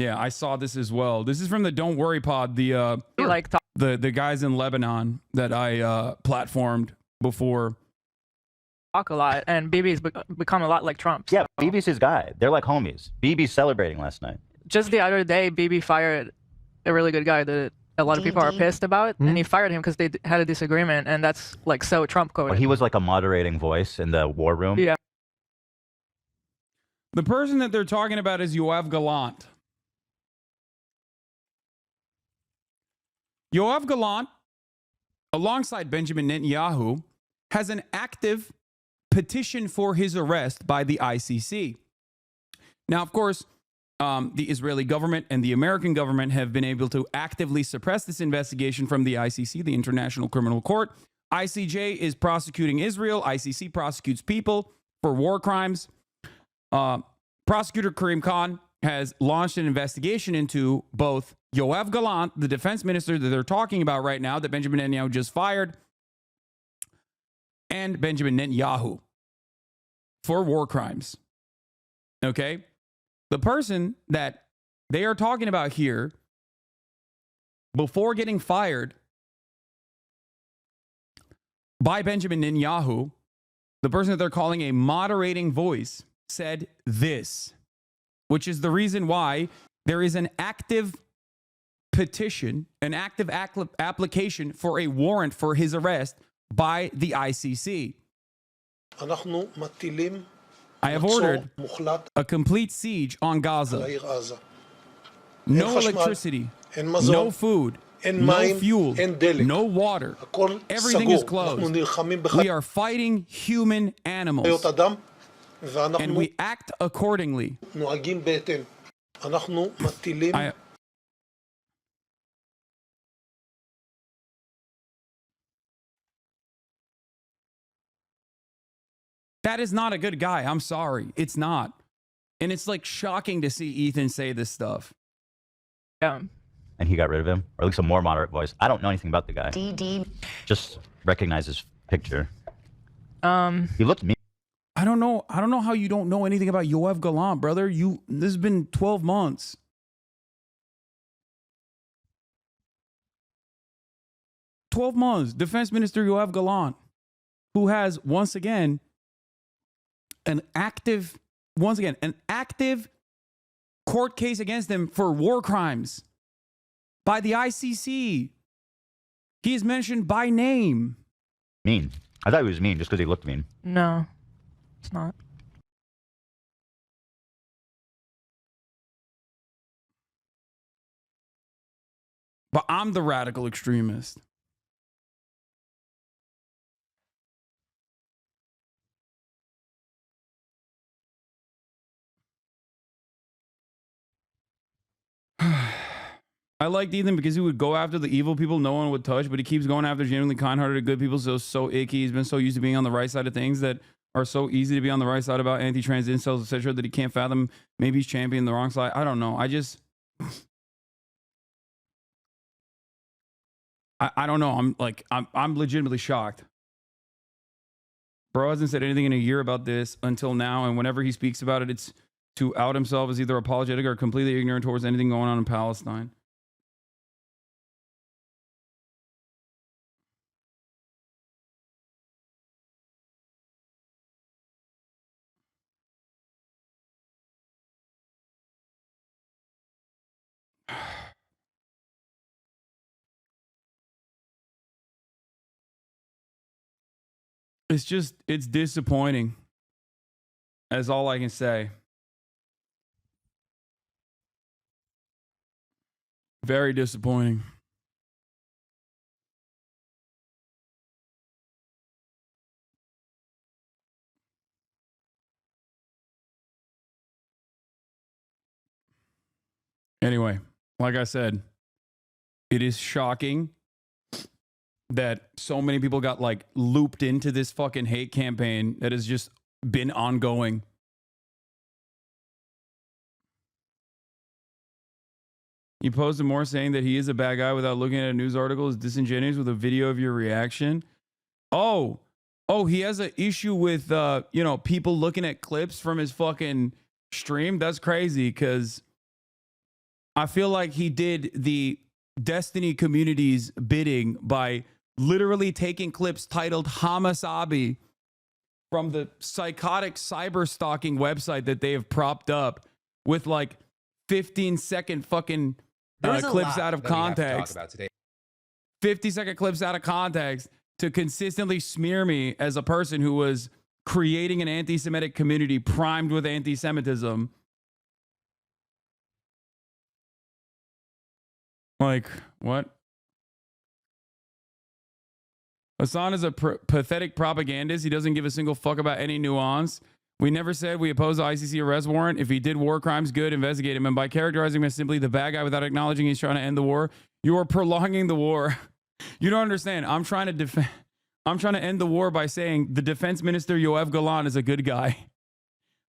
Yeah, I saw this as well. This is from the Don't Worry Pod, the guys in Lebanon that I platformed before. Talk a lot, and Bibi's become a lot like Trump. Yeah, Bibi's his guy. They're like homies. Bibi's celebrating last night. Just the other day, Bibi fired a really good guy that a lot of people are pissed about, and he fired him because they had a disagreement, and that's like so Trump coded. Well, he was like a moderating voice in the war room. Yeah. The person that they're talking about is Yoav Gallant. Yoav Gallant, alongside Benjamin Netanyahu, has an active petition for his arrest by the ICC. Now, of course, the Israeli government and the American government have been able to actively suppress this investigation from the ICC, the International Criminal Court. ICJ is prosecuting Israel. ICC prosecutes people for war crimes. Prosecutor Karim Khan has launched an investigation into both Yoav Gallant, the defense minister that they're talking about right now, that Benjamin Netanyahu just fired, and Benjamin Netanyahu for war crimes. Okay? The person that they are talking about here, before getting fired by Benjamin Netanyahu, the person that they're calling a moderating voice, said this, which is the reason why there is an active petition, an active application for a warrant for his arrest by the ICC. I have ordered a complete siege on Gaza. No electricity, no food, no fuel, no water. Everything is closed. We are fighting human animals, and we act accordingly. That is not a good guy. I'm sorry. It's not. And it's like shocking to see Ethan say this stuff. Yeah. And he got rid of him, or at least a more moderate voice. I don't know anything about the guy. Just recognize his picture. He looked mean. I don't know how you don't know anything about Yoav Gallant, brother. This has been 12 months. Defense Minister Yoav Gallant, who has once again an active court case against him for war crimes by the ICC. He is mentioned by name. Mean. I thought he was mean just because he looked mean. No, it's not. But I'm the radical extremist. I liked Ethan because he would go after the evil people no one would touch, but he keeps going after genuinely kind-hearted good people. So icky. He's been so used to being on the right side of things that are so easy to be on the right side about anti-trans incels, etc., that he can't fathom. Maybe he's championing the wrong side. I don't know. I don't know. I'm legitimately shocked. Bro hasn't said anything in a year about this until now, and whenever he speaks about it, it's to out himself as either apologetic or completely ignorant towards anything going on in Palestine. It's disappointing. That's all I can say. Very disappointing. Anyway, like I said, it is shocking that so many people got like looped into this fucking hate campaign that has just been ongoing. You posted more saying that he is a bad guy without looking at a news article is disingenuous with a video of your reaction. Oh, he has an issue with, people looking at clips from his fucking stream. That's crazy because I feel like he did the Destiny community's bidding by literally taking clips titled Hasanabi from the psychotic cyber stalking website that they have propped up with like 15-second fucking clips out of context. 50-second clips out of context to consistently smear me as a person who was creating an anti-Semitic community primed with anti-Semitism. Like, what? Hasan is a pathetic propagandist. He doesn't give a single fuck about any nuance. We never said we oppose the ICC arrest warrant. If he did war crimes, good, investigate him. And by characterizing him as simply the bad guy without acknowledging he's trying to end the war, you are prolonging the war. You don't understand. I'm trying to end the war by saying the defense minister Yoav Galan is a good guy.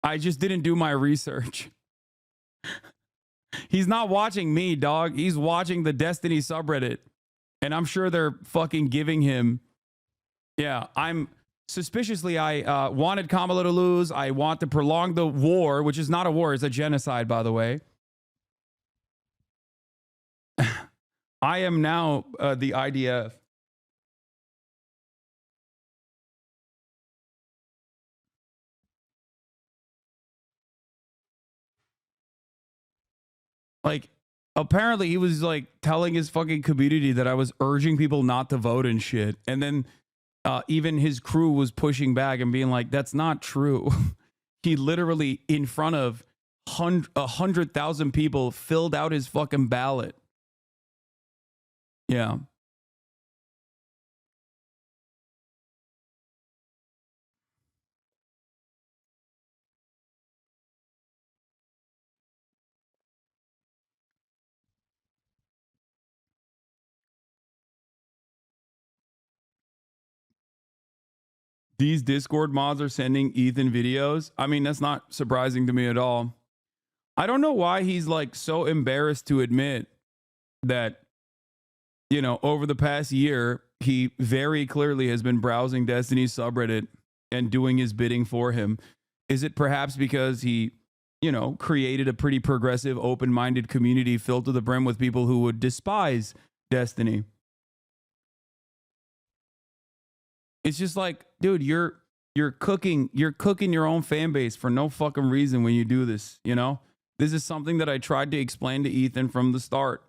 I just didn't do my research. He's not watching me, dog. He's watching the Destiny subreddit. And I'm sure they're fucking giving him. Yeah, I'm suspiciously, I wanted Kamala to lose. I want to prolong the war, which is not a war. It's a genocide, by the way. I am now the IDF. Like, apparently he was like telling his fucking community that I was urging people not to vote and shit. And then even his crew was pushing back and being like, that's not true. He literally, in front of 100,000 people, filled out his fucking ballot. Yeah. These Discord mods are sending Ethan videos. I mean, that's not surprising to me at all. I don't know why he's like so embarrassed to admit that, you know, over the past year, he very clearly has been browsing Destiny's subreddit and doing his bidding for him. Is it perhaps because he, you know, created a pretty progressive, open-minded community filled to the brim with people who would despise Destiny? It's just like, dude, you're cooking your own fan base for no fucking reason when you do this, you know? This is something that I tried to explain to Ethan from the start.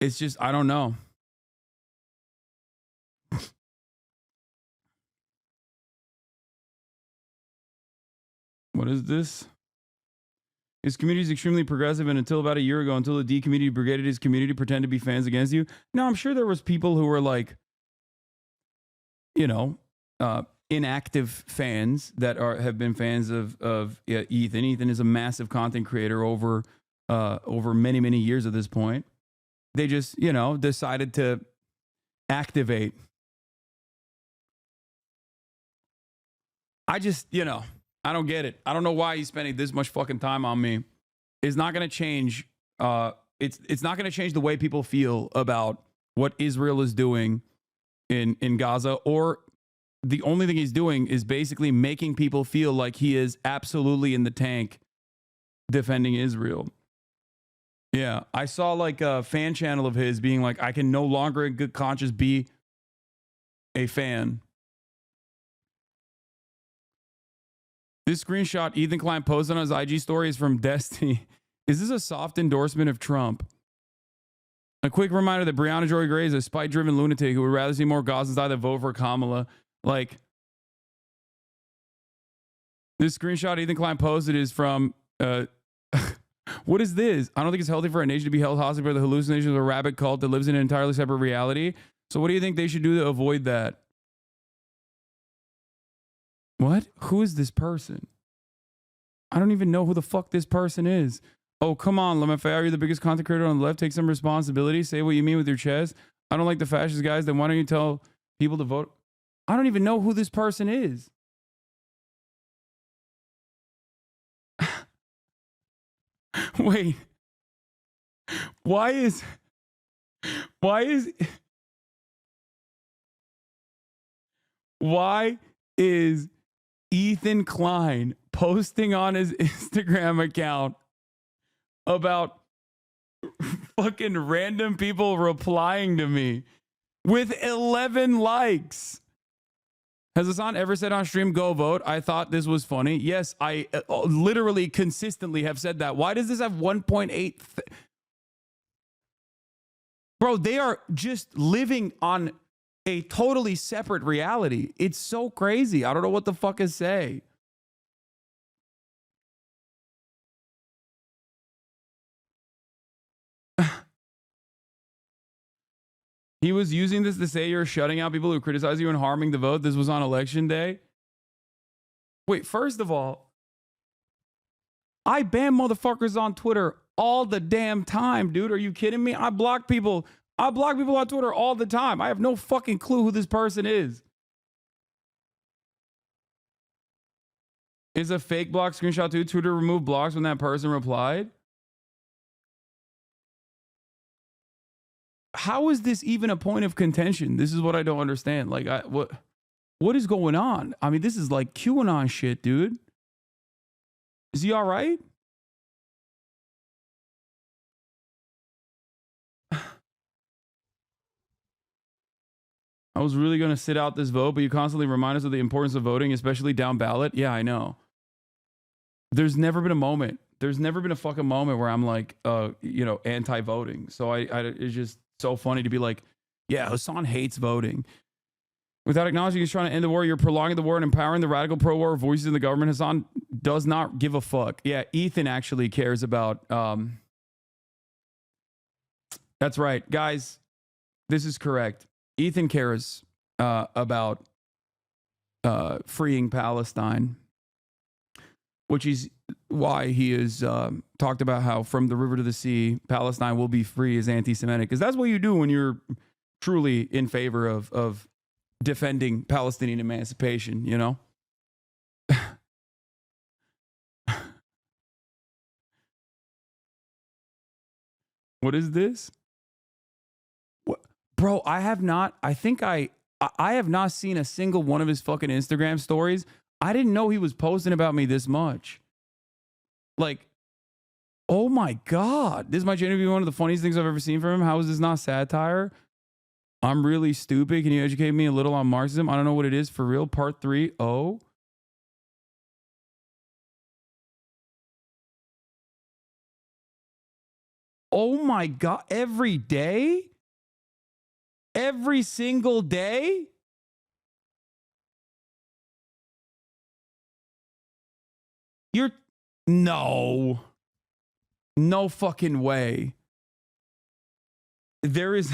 It's just, I don't know. What is this? His community is extremely progressive, and until about a year ago, until the D community brigaded his community, pretend to be fans against you. Now, I'm sure there was people who were like, you know, inactive fans that have been fans of Ethan. Ethan is a massive content creator over many years at this point. They just, you know, decided to activate. I just, you know, I don't get it. I don't know why he's spending this much fucking time on me. It's not going to change. It's not going to change the way people feel about what Israel is doing in Gaza. Or the only thing he's doing is basically making people feel like he is absolutely in the tank defending Israel. Yeah, I saw like a fan channel of his being like, I can no longer in good conscience be a fan. This screenshot Ethan Klein posted on his IG story is from Destiny. Is this a soft endorsement of Trump? A quick reminder that Breonna Joy Gray is a spite-driven lunatic who would rather see more Gazans die than vote for Kamala. Like, this screenshot Ethan Klein posted is from, what is this? I don't think it's healthy for a nation to be held hostage by the hallucinations of a rabbit cult that lives in an entirely separate reality. So what do you think they should do to avoid that? What? Who is this person? I don't even know who the fuck this person is. Oh, come on, Lemafay, you're the biggest content creator on the left. Take some responsibility. Say what you mean with your chest. I don't like the fascist guys. Then why don't you tell people to vote? I don't even know who this person is. Wait. Why is Ethan Klein posting on his Instagram account about fucking random people replying to me with 11 likes. Has Hasan ever said on stream, go vote? I thought this was funny. Yes, I literally consistently have said that. Why does this have 1.8? Bro, they are just living on a totally separate reality. It's so crazy. I don't know what the fuck to say. He was using this to say you're shutting out people who criticize you and harming the vote. This was on election day. Wait, first of all, I ban motherfuckers on Twitter all the damn time, dude. Are you kidding me? I block people. I block people on Twitter all the time. I have no fucking clue who this person is. Is a fake block screenshot too? Twitter removed blocks when that person replied? How is this even a point of contention? This is what I don't understand. Like, what is going on? I mean, this is like QAnon shit, dude. Is he all right? I was really going to sit out this vote, but you constantly remind us of the importance of voting, especially down ballot. Yeah, I know. There's never been a moment. There's never been a fucking moment where I'm like, anti-voting. So it's just so funny to be like, yeah, Hasan hates voting. Without acknowledging he's trying to end the war, you're prolonging the war and empowering the radical pro-war voices in the government. Hasan does not give a fuck. Yeah, Ethan actually cares about... That's right. Guys, this is correct. Ethan cares about freeing Palestine, which is why he has talked about how from the river to the sea, Palestine will be free is anti-Semitic. Because that's what you do when you're truly in favor of defending Palestinian emancipation, you know? What is this? What? Bro, I have not seen a single one of his fucking Instagram stories. I didn't know he was posting about me this much. Like, oh my God. This might genuinely be one of the funniest things I've ever seen from him. How is this not satire? I'm really stupid. Can you educate me a little on Marxism? I don't know what it is for real. Part 3. Oh. Oh my God. Every day? Every single day? No fucking way. There is...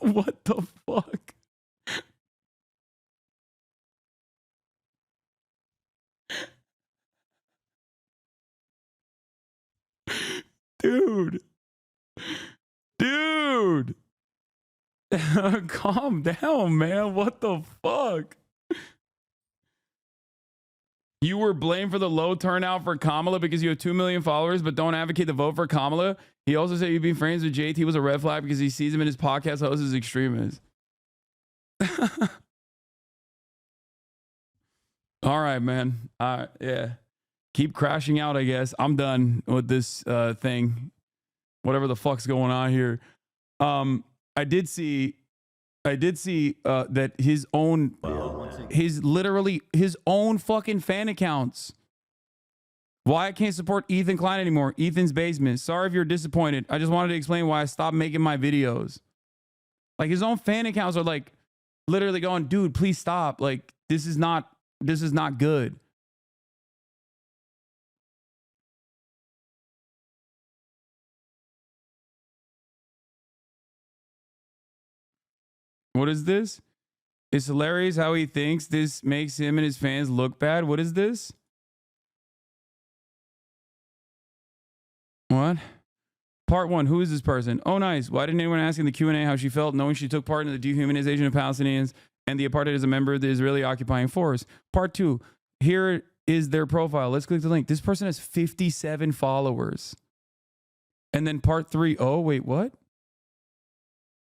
What the fuck? Dude. Calm down, man. What the fuck? You were blamed for the low turnout for Kamala because you have 2 million followers, but don't advocate the vote for Kamala. He also said you'd be friends with JT was a red flag because he sees him in his podcast host as extremists. All right, man. Yeah. Keep crashing out, I guess. I'm done with this thing. Whatever the fuck's going on here. I did see that his own fucking fan accounts. Why I can't support Ethan Klein anymore. Ethan's Basement. Sorry if you're disappointed. I just wanted to explain why I stopped making my videos. Like, his own fan accounts are like literally going, dude, please stop. Like, this is not good. What is this? It's hilarious how he thinks this makes him and his fans look bad. What is this? What? Part 1. Who is this person? Oh, nice. Why didn't anyone ask in the Q&A how she felt knowing she took part in the dehumanization of Palestinians and the apartheid as a member of the Israeli occupying force? Part 2. Here is their profile. Let's click the link. This person has 57 followers. And then part 3. Oh, wait, what?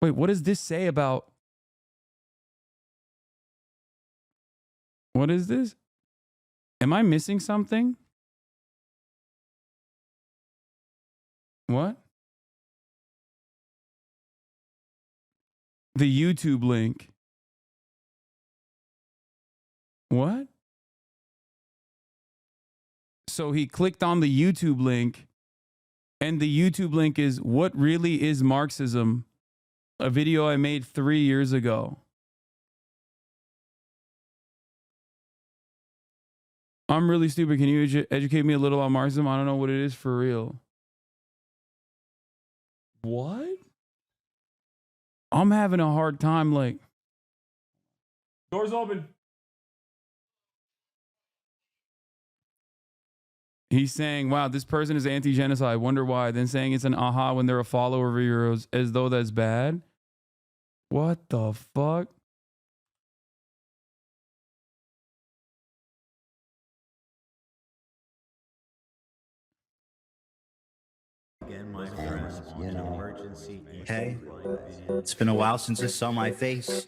Wait, what does this say about... What is this? Am I missing something? What? The YouTube link. What? So he clicked on the YouTube link, and the YouTube link is "What Really Is Marxism?" A video I made 3 years ago. I'm really stupid. Can you educate me a little on Marxism? I don't know what it is for real. What? I'm having a hard time, like... Doors open. He's saying, wow, this person is anti-genocide. Wonder why. Then saying it's an aha when they're a follower of yours, as though that's bad. What the fuck? Again, my friends, emergency. Hey, it's been a while since I saw my face.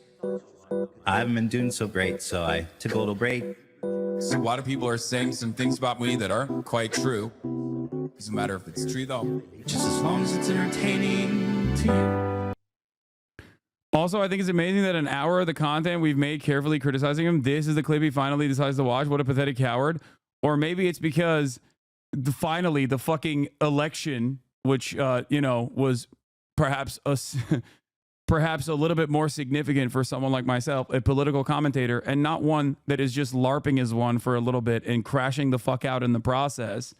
I haven't been doing so great, so I took a little break. So a lot of people are saying some things about me that aren't quite true. Doesn't matter if it's true, though. Just as long as it's entertaining to you. Also, I think it's amazing that an hour of the content we've made carefully criticizing him, this is the clip he finally decides to watch. What a pathetic coward. Or maybe it's because finally the fucking election, which, was perhaps perhaps a little bit more significant for someone like myself, a political commentator, and not one that is just LARPing as one for a little bit and crashing the fuck out in the process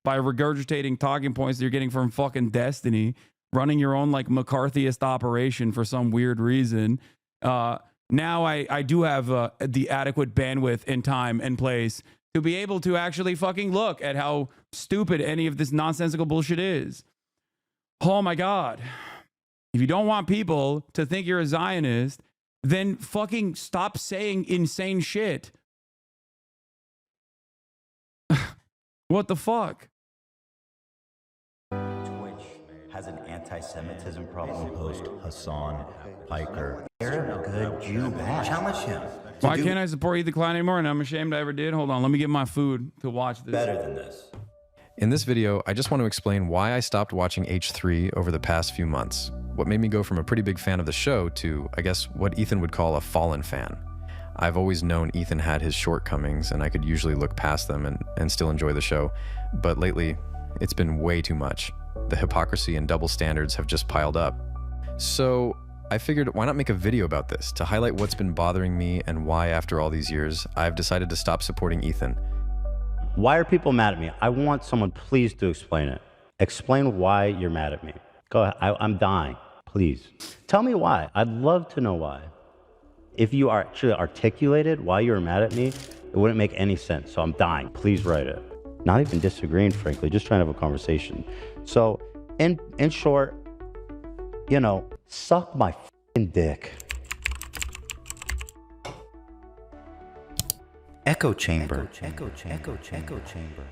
by regurgitating talking points that you're getting from fucking Destiny, running your own like McCarthyist operation for some weird reason. Now I do have the adequate bandwidth and time and place to be able to actually fucking look at how stupid any of this nonsensical bullshit is. Oh my God. If you don't want people to think you're a Zionist, then fucking stop saying insane shit. What the fuck? Twitch has an anti-Semitism problem. Host Hasan Piker. Arab good Jew bad. Challenge him. Why can't I support Hila Klein anymore? And I'm ashamed I ever did. Hold on, let me get my food to watch this. Better than this. In this video, I just want to explain why I stopped watching H3 over the past few months. What made me go from a pretty big fan of the show to, I guess, what Ethan would call a fallen fan. I've always known Ethan had his shortcomings, and I could usually look past them and still enjoy the show. But lately, it's been way too much. The hypocrisy and double standards have just piled up. So I figured, why not make a video about this to highlight what's been bothering me and why, after all these years, I've decided to stop supporting Ethan. Why are people mad at me? I want someone, please, to explain it. Explain why you're mad at me. Go ahead. I'm dying. Please. Tell me why. I'd love to know why. If you actually articulated why you were mad at me, it wouldn't make any sense. So I'm dying. Please write it. Not even disagreeing, frankly, just trying to have a conversation. So, in short, suck my f***ing dick. Echo chamber. Echo chamber.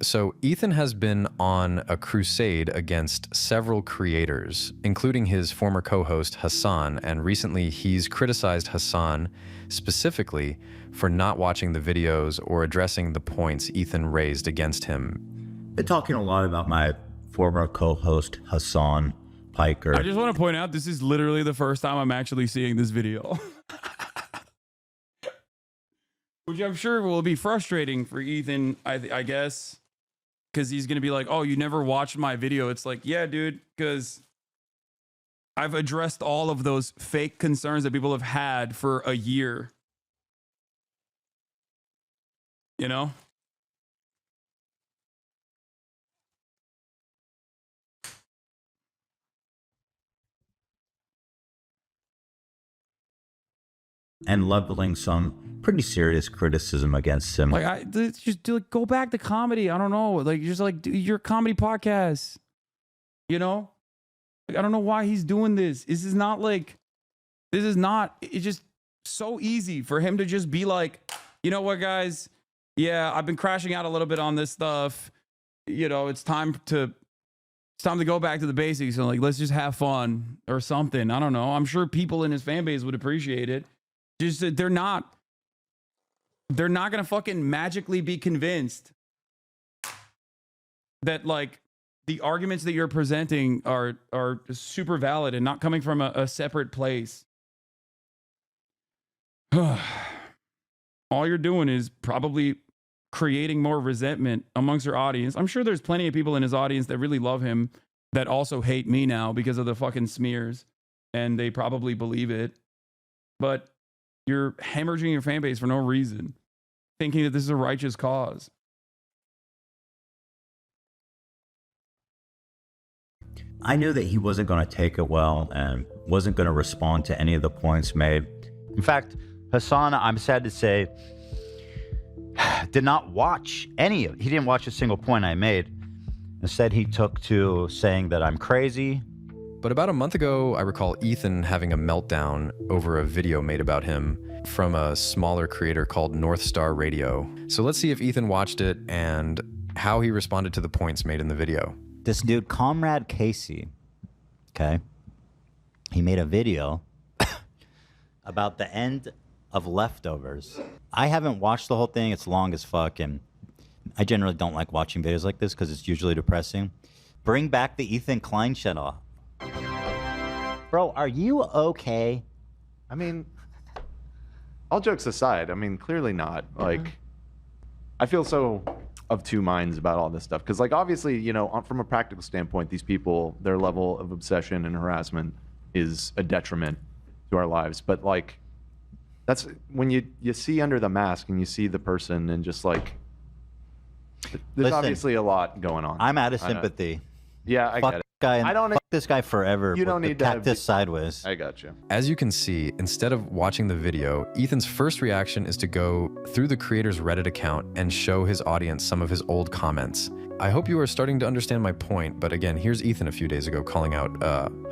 So Ethan has been on a crusade against several creators, including his former co-host Hasan, and recently he's criticized Hasan specifically for not watching the videos or addressing the points Ethan raised against him. Been talking a lot about my former co-host Hasan Piker. I just want to point out, this is literally the first time I'm actually seeing this video. Which I'm sure will be frustrating for Ethan, I guess. Because he's going to be like, oh, you never watched my video. It's like, yeah, dude, because I've addressed all of those fake concerns that people have had for a year. You know? And leveling some pretty serious criticism against him. Like, go back to comedy. I don't know. Like, just like do your comedy podcast. You know? Like, I don't know why he's doing this. It's just so easy for him to just be like, you know what, guys? Yeah, I've been crashing out a little bit on this stuff. It's time to go back to the basics and like, let's just have fun or something. I don't know. I'm sure people in his fan base would appreciate it. Just they're not they're not going to fucking magically be convinced that like the arguments that you're presenting are super valid and not coming from a separate place. All you're doing is probably creating more resentment amongst your audience. I'm sure there's plenty of people in his audience that really love him that also hate me now because of the fucking smears, and they probably believe it. But you're hemorrhaging your fan base for no reason, thinking that this is a righteous cause. I knew that he wasn't going to take it well and wasn't going to respond to any of the points made. In fact, Hasan, I'm sad to say, did not watch any of it. He didn't watch a single point I made. Instead, he took to saying that I'm crazy. But about a month ago, I recall Ethan having a meltdown over a video made about him from a smaller creator called North Star Radio. So let's see if Ethan watched it and how he responded to the points made in the video. This dude, Comrade Casey, okay, he made a video about the end of Leftovers. I haven't watched the whole thing. It's long as fuck, and I generally don't like watching videos like this because it's usually depressing. Bring back the Ethan Klein channel. Bro, are you okay? I mean, all jokes aside, I mean, clearly not. Like, I feel so of two minds about all this stuff. Because, like, obviously, you know, from a practical standpoint, these people, their level of obsession and harassment is a detriment to our lives. But, like, that's when you see under the mask and you see the person and just, like, there's obviously a lot going on. I'm out of sympathy. Yeah, I fuck get it. Guy I don't. Fuck this guy forever. You don't with need the to cactus sideways. I got you. As you can see, instead of watching the video, Ethan's first reaction is to go through the creator's Reddit account and show his audience some of his old comments. I hope you are starting to understand my point, but again, here's Ethan a few days ago calling out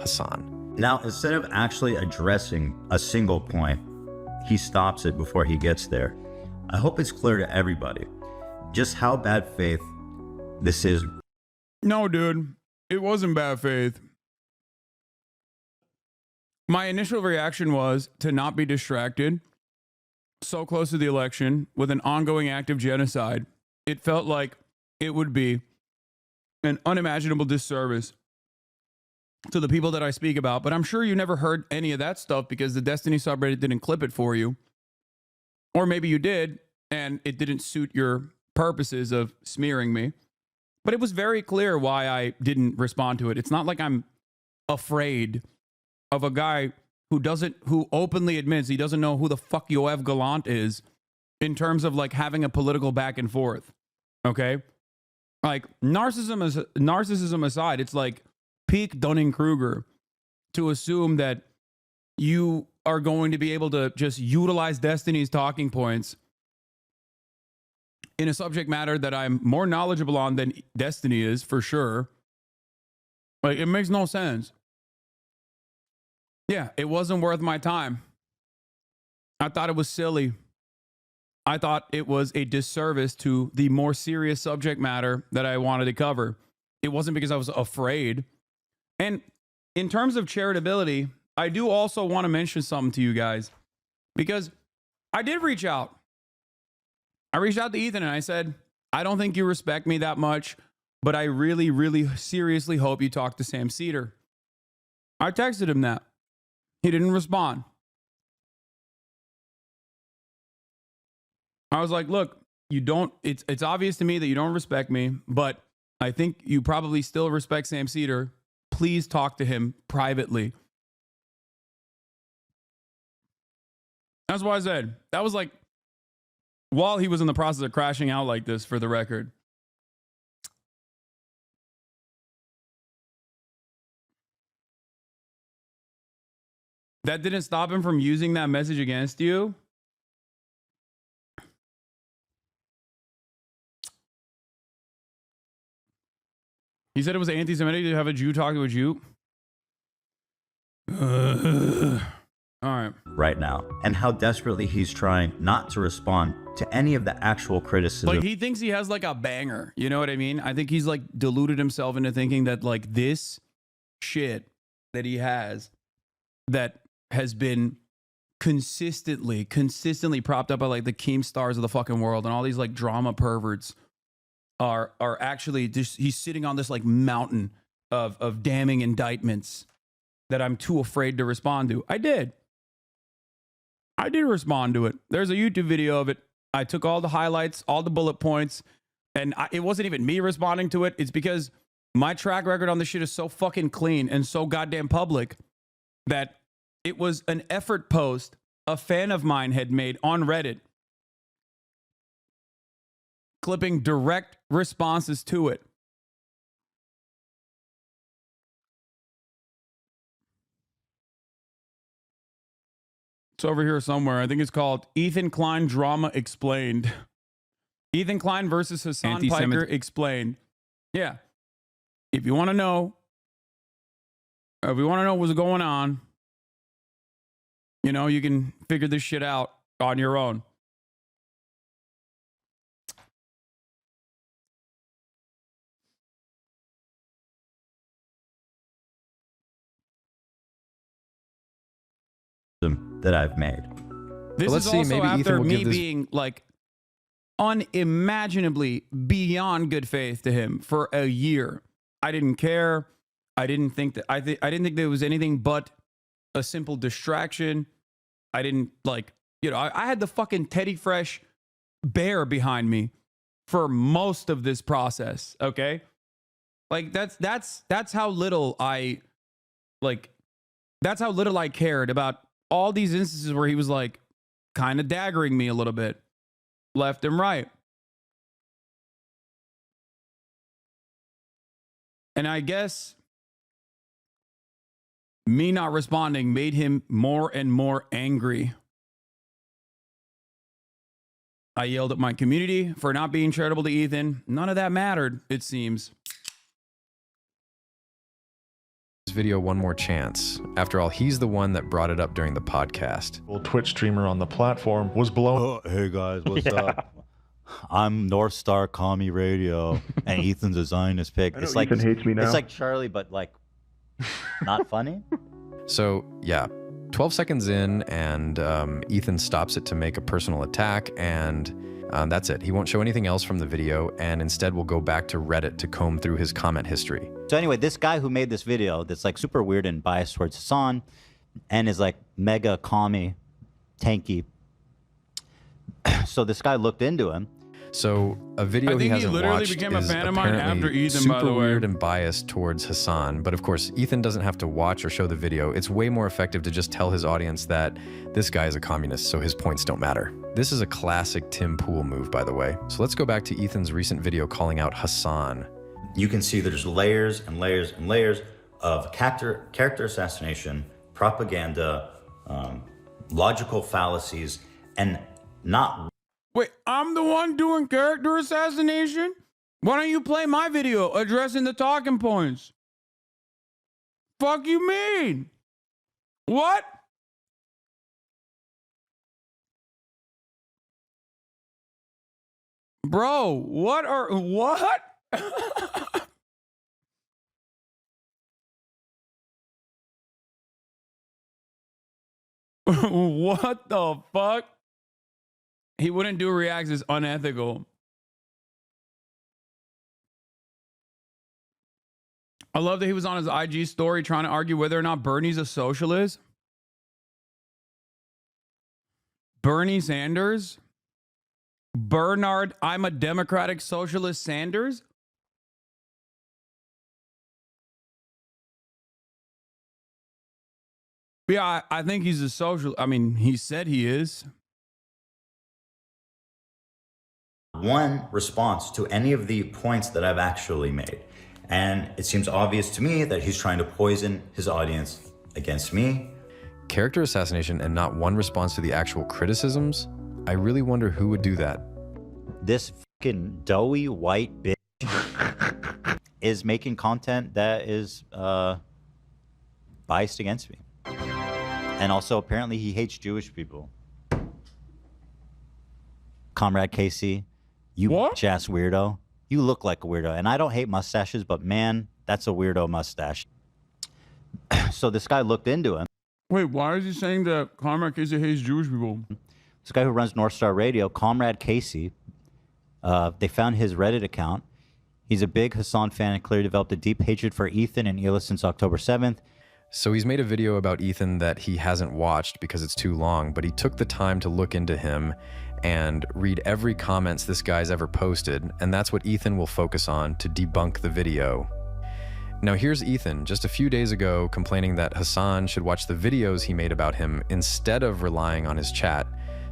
Hasan. Now, instead of actually addressing a single point, he stops it before he gets there. I hope it's clear to everybody just how bad faith this is. No, dude, it wasn't bad faith. My initial reaction was to not be distracted so close to the election with an ongoing act of genocide. It felt like it would be an unimaginable disservice to the people that I speak about. But I'm sure you never heard any of that stuff because the Destiny subreddit didn't clip it for you. Or maybe you did and it didn't suit your purposes of smearing me. But it was very clear why I didn't respond to it. It's not like I'm afraid of a guy who openly admits he doesn't know who the fuck Yoav Gallant is in terms of like having a political back and forth. Okay? Like narcissism aside, it's like peak Dunning-Kruger to assume that you are going to be able to just utilize Destiny's talking points in a subject matter that I'm more knowledgeable on than Destiny is, for sure. Like, it makes no sense. Yeah, it wasn't worth my time. I thought it was silly. I thought it was a disservice to the more serious subject matter that I wanted to cover. It wasn't because I was afraid. And in terms of charitability, I do also want to mention something to you guys, because I did reach out. I reached out to Ethan and I said, I don't think you respect me that much, but I really, really seriously hope you talk to Sam Cedar. I texted him that. He didn't respond. I was like, look, it's obvious to me that you don't respect me, but I think you probably still respect Sam Cedar. Please talk to him privately. That's what I said. That was like while he was in the process of crashing out like this, for the record. That didn't stop him from using that message against you. He said it was anti-Semitic to have a Jew talk to a Jew. All right. Right now, and how desperately he's trying not to respond to any of the actual criticism. Like, he thinks he has like a banger. You know what I mean? I think he's like deluded himself into thinking that like this shit that he has that has been consistently propped up by like the Keemstars of the fucking world, and all these like drama perverts are actually just, he's sitting on this like mountain of damning indictments that I'm too afraid to respond to. I did respond to it. There's a YouTube video of it. I took all the highlights, all the bullet points, and it wasn't even me responding to it. It's because my track record on this shit is so fucking clean and so goddamn public that it was an effort post a fan of mine had made on Reddit, clipping direct responses to it. It's over here somewhere. I think it's called Ethan Klein Drama Explained. Ethan Klein versus Hasan Piker Explained. Yeah. If you want to know, what's going on, you know, you can figure this shit out on your own. That I've made. This let's is see, also maybe Ethan after will me give this- being like unimaginably beyond good faith to him for a year. I didn't care. I didn't think that I didn't think there was anything but a simple distraction. I didn't like, you know, I had the fucking Teddy Fresh bear behind me for most of this process. Okay, like that's how little I like. That's how little I cared about all these instances where he was like kind of daggering me a little bit, left and right. And I guess me not responding made him more and more angry. I yelled at my community for not being charitable to Ethan. None of that mattered, it seems. Video one more chance. After all, he's the one that brought it up during the podcast. Twitch streamer on the platform was blown. Oh, hey guys, what's up? I'm North Star Commie Radio, and Ethan's a Zionist pig. It's like Ethan hates me now. It's like Charlie, but like not funny. So yeah, 12 seconds in, and Ethan stops it to make a personal attack, and that's it. He won't show anything else from the video, and instead will go back to Reddit to comb through his comment history. So anyway, this guy who made this video that's like super weird and biased towards Hasan and is like mega commie, tanky. So this guy looked into him. So a video I think he he hasn't literally watched became a is fan of mine apparently after Ethan, super by the way. weird and biased towards Hasan. But of course, Ethan doesn't have to watch or show the video. It's way more effective to just tell his audience that this guy is a communist, so his points don't matter. This is a classic Tim Pool move, by the way. So let's go back to Ethan's recent video calling out Hasan. You can see there's layers and layers and layers of character assassination, propaganda, logical fallacies, and not. Wait, I'm the one doing character assassination? Why don't you play my video addressing the talking points? Fuck you mean? What? Bro, what? What the fuck? He wouldn't do reacts is unethical. I love that he was on his IG story trying to argue whether or not Bernie's a socialist. Bernie Sanders? Bernard, I'm a Democratic Socialist Sanders? Yeah, I think he's a social. I mean, he said he is. One response to any of the points that I've actually made. And it seems obvious to me that he's trying to poison his audience against me. Character assassination and not one response to the actual criticisms? I really wonder who would do that. This fucking doughy white bitch is making content that is biased against me. And also, apparently, he hates Jewish people. Comrade Casey, you bitch-ass weirdo. You look like a weirdo. And I don't hate mustaches, but man, that's a weirdo mustache. So this guy looked into him. Wait, why is he saying that Comrade Casey hates Jewish people? This guy who runs North Star Radio, Comrade Casey, they found his Reddit account. He's a big Hasan fan and clearly developed a deep hatred for Ethan and Hila since October 7th. So he's made a video about Ethan that he hasn't watched because it's too long, but he took the time to look into him and read every comments this guy's ever posted, and that's what Ethan will focus on to debunk the video. Now here's Ethan just a few days ago complaining that Hasan should watch the videos he made about him instead of relying on his chat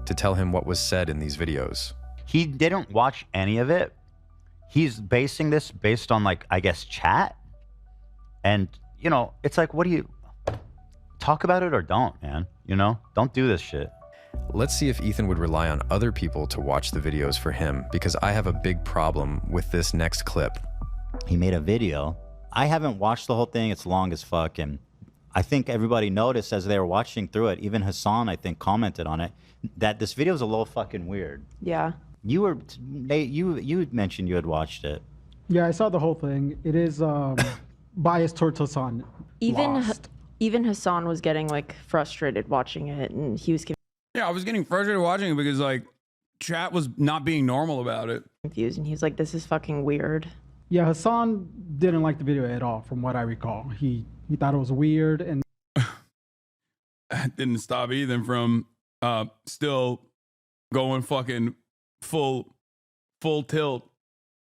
to tell him what was said in these videos. He didn't watch any of it. He's basing this based on, like, I guess, chat. And, you know, it's like, what do you... Talk about it or don't, man. You know? Don't do this shit. Let's see if Ethan would rely on other people to watch the videos for him, because I have a big problem with this next clip. He made a video. I haven't watched the whole thing. It's long as fuck. And I think everybody noticed as they were watching through it, even Hasan, I think, commented on it, that this video is a little fucking weird. Yeah. You were, Nate, you mentioned you had watched it. Yeah, I saw the whole thing. It is biased towards Hasan. Even Hasan was getting like frustrated watching it, and he was Yeah, I was getting frustrated watching it because like chat was not being normal about it. confused, and he was like, "This is fucking weird." Yeah, Hasan didn't like the video at all, from what I recall. He thought it was weird, and That didn't stop Ethan from still going fucking full tilt.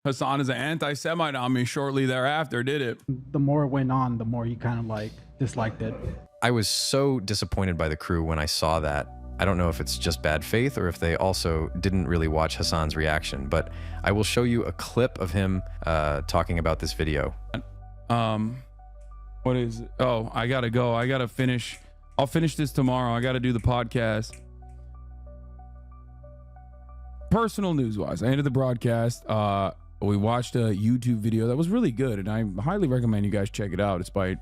Hasan is an anti-Semite on me shortly thereafter, did it? the more it went on, the more he kind of like disliked it. I was so disappointed by the crew when I saw that. I don't know if it's just bad faith or if they also didn't really watch Hasan's reaction, but I will show you a clip of him talking about this video. What is it? Oh, I gotta go. I gotta finish. I'll finish this tomorrow. I gotta do the podcast. Personal news wise, I ended the broadcast. We watched a YouTube video that was really good, and I highly recommend you guys check it out. It's by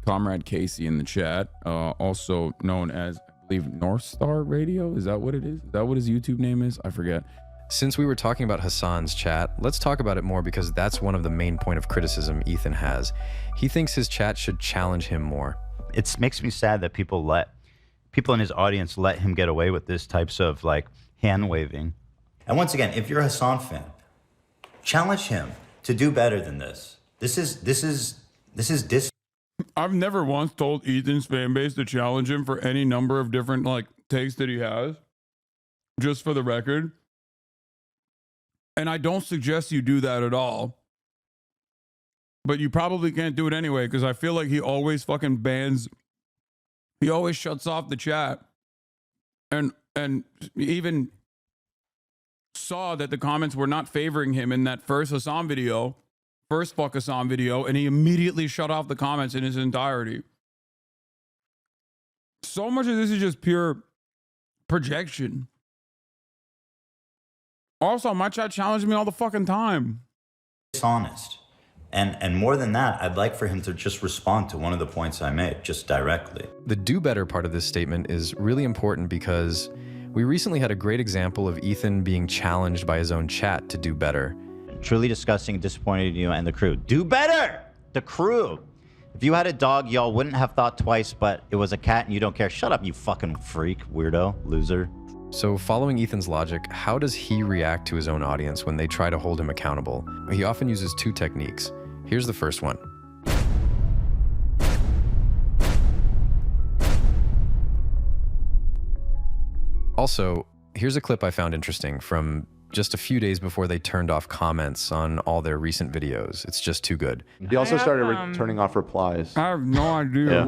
Comrade Casey in the chat, also known as, I believe, North Star Radio. Is that what it is? Is that what his YouTube name is? I forget. Since we were talking about Hasan's chat, let's talk about it more because that's one of the main point of criticism Ethan has. He thinks his chat should challenge him more. It makes me sad that people in his audience let him get away with this types of like hand waving. And once again, if you're a Hasan fan, challenge him to do better than this. This is I've never once told Ethan's fan base to challenge him for any number of different like takes that he has, just for the record. And I don't suggest you do that at all. But you probably can't do it anyway, because I feel like he always fucking bans, he always shuts off the chat. And even saw that the comments were not favoring him in that first fuck Hasan video, and he immediately shut off the comments in its entirety. So much of this is just pure projection. Also, my chat challenges me all the fucking time. dishonest. And more than that, I'd like for him to just respond to one of the points I made, just directly. The do better part of this statement is really important because we recently had a great example of Ethan being challenged by his own chat to do better. Truly disgusting, disappointed in you and the crew. Do better! The crew. If you had a dog, y'all wouldn't have thought twice, but it was a cat and you don't care. Shut up, you fucking freak, weirdo, loser. So following Ethan's logic, how does he react to his own audience when they try to hold him accountable? He often uses two techniques. Here's the first one. Also, here's a clip I found interesting from just a few days before they turned off comments on all their recent videos. It's just too good. He also started turning off replies. I have no idea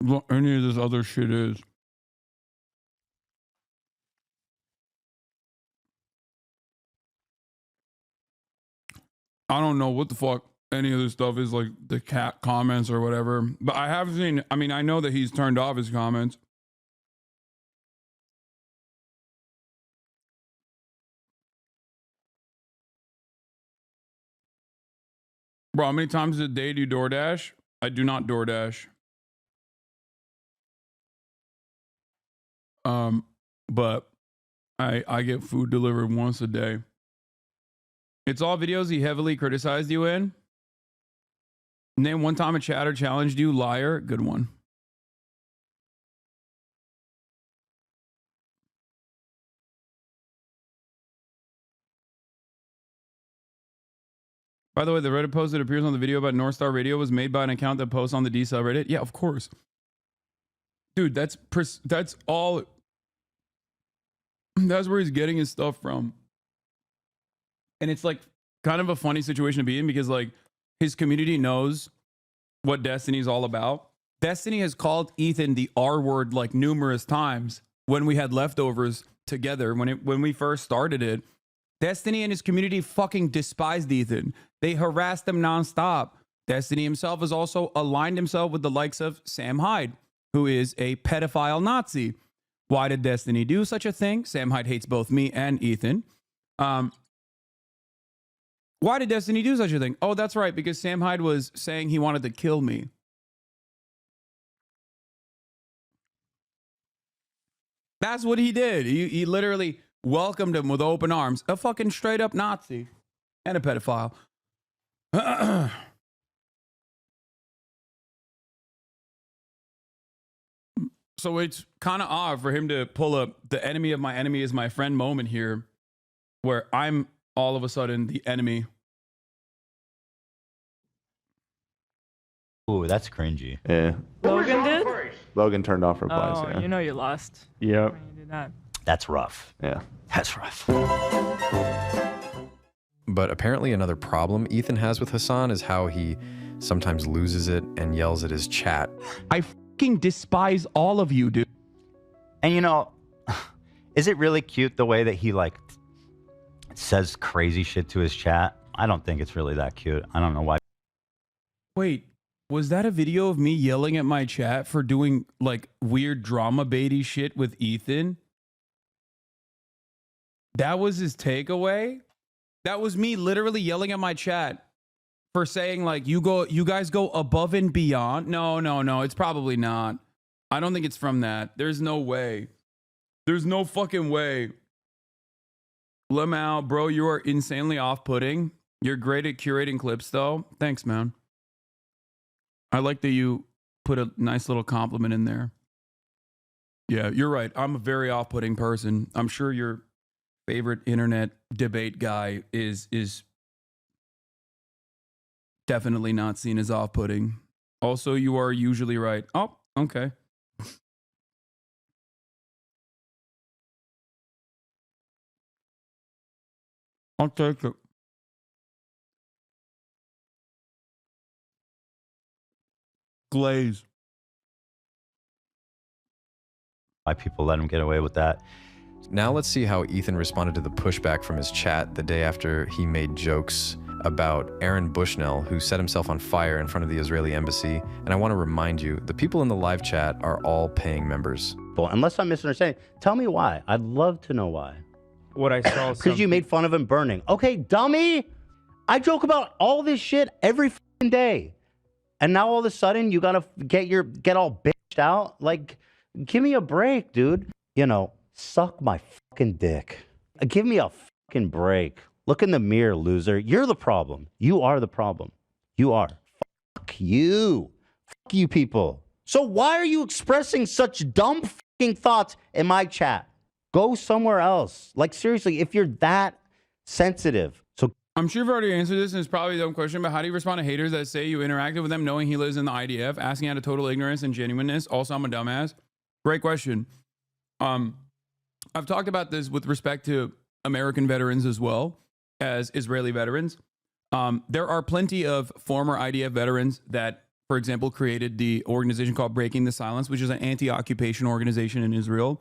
what any of this other shit is. I don't know what the fuck any of this stuff is, like the cat comments or whatever. But I have seen, I mean, I know that he's turned off his comments. Bro, how many times a day do you DoorDash? I do not DoorDash. But I get food delivered once a day. It's all videos he heavily criticized you in. Name one time a chatter challenged you, liar. Good one. By the way, the Reddit post that appears on the video about North Star Radio was made by an account that posts on the D-Cell Reddit. Yeah, of course. Dude, that's all. That's where he's getting his stuff from. And it's like kind of a funny situation to be in because like his community knows what Destiny's all about. Destiny has called Ethan the R word like numerous times when we had leftovers together when we first started it. Destiny and his community fucking despised Ethan. They harassed him nonstop. Destiny himself has also aligned himself with the likes of Sam Hyde, who is a pedophile Nazi. Why did Destiny do such a thing? Sam Hyde hates both me and Ethan. Why did Destiny do such a thing? Oh, that's right, because Sam Hyde was saying he wanted to kill me. That's what he did. He literally welcomed him with open arms. A fucking straight up Nazi and a pedophile. So it's kind of odd for him to pull up the enemy of my enemy is my friend moment here, where I'm all of a sudden the enemy. Ooh, that's cringy. Yeah. Logan did? Logan turned off replies. Oh, Yeah. you know you lost. Yep. When you did that. That's rough. Yeah. That's rough. But apparently another problem Ethan has with Hasan is how he sometimes loses it and yells at his chat. I fucking despise all of you, dude. And you know, is it really cute the way that he like says crazy shit to his chat? I don't think it's really that cute. I don't know why. Wait, was that a video of me yelling at my chat for doing like weird drama baity shit with Ethan? That was his takeaway? That was me literally yelling at my chat for saying like you guys go above and beyond. No, it's probably not. I don't think it's from that. There's no way. There's no fucking way. Lamau, bro, you are insanely off-putting. You're great at curating clips though. Thanks, man. I like that you put a nice little compliment in there. Yeah, you're right. I'm a very off-putting person. I'm sure your favorite internet debate guy is definitely not seen as off-putting. Also, you are usually right. Oh, okay. I'll take it. Glaze. Why people let him get away with that. Now let's see how Ethan responded to the pushback from his chat the day after he made jokes about Aaron Bushnell, who set himself on fire in front of the Israeli embassy. And I want to remind you, the people in the live chat are all paying members. Well, unless I'm misunderstanding, tell me why. I'd love to know why. What I saw. Because you made fun of him burning. Okay, dummy. I joke about all this shit every fucking day. And now all of a sudden you gotta get all bitched out? Like, give me a break, dude. You know, suck my fucking dick. Give me a fucking break. Look in the mirror, loser. You're the problem. You are the problem. You are. Fuck you. Fuck you people. So why are you expressing such dumb fucking thoughts in my chat? Go somewhere else. Like, seriously, if you're that sensitive. So I'm sure you've already answered this, and it's probably a dumb question, but how do you respond to haters that say you interacted with them knowing he lives in the IDF, asking out of total ignorance and genuineness? Also, I'm a dumbass. Great question. I've talked about this with respect to American veterans as well as Israeli veterans. There are plenty of former IDF veterans that, for example, created the organization called Breaking the Silence, which is an anti-occupation organization in Israel.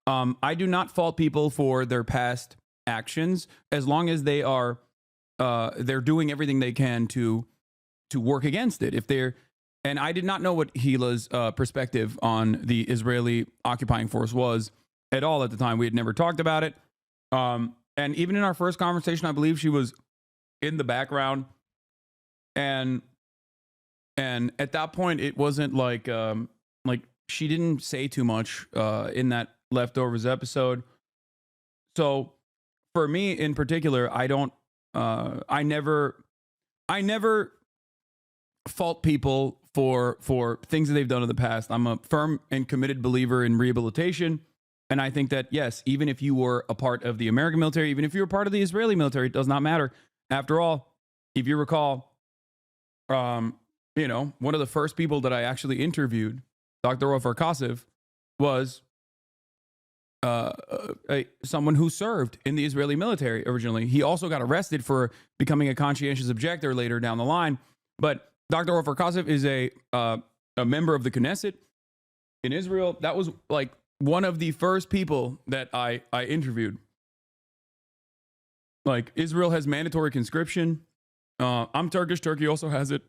I do not fault people for their past actions as long as they are they're doing everything they can to work against it. And I did not know what Hila's perspective on the Israeli occupying force was at all at the time. We had never talked about it. And even in our first conversation, I believe she was in the background. And at that point, it wasn't like she didn't say too much in that Leftovers episode. So for me in particular, I never fault people for things that they've done in the past. I'm a firm and committed believer in rehabilitation. And I think that, yes, even if you were a part of the American military, even if you were part of the Israeli military, it does not matter. After all, if you recall, you know, one of the first people that I actually interviewed, Dr. Ofer Kassev, was someone who served in the Israeli military originally. He also got arrested for becoming a conscientious objector later down the line. But Dr. Ofer Kassev is a member of the Knesset in Israel. That was like one of the first people that I interviewed. Like, Israel has mandatory conscription. I'm Turkish. Turkey also has it.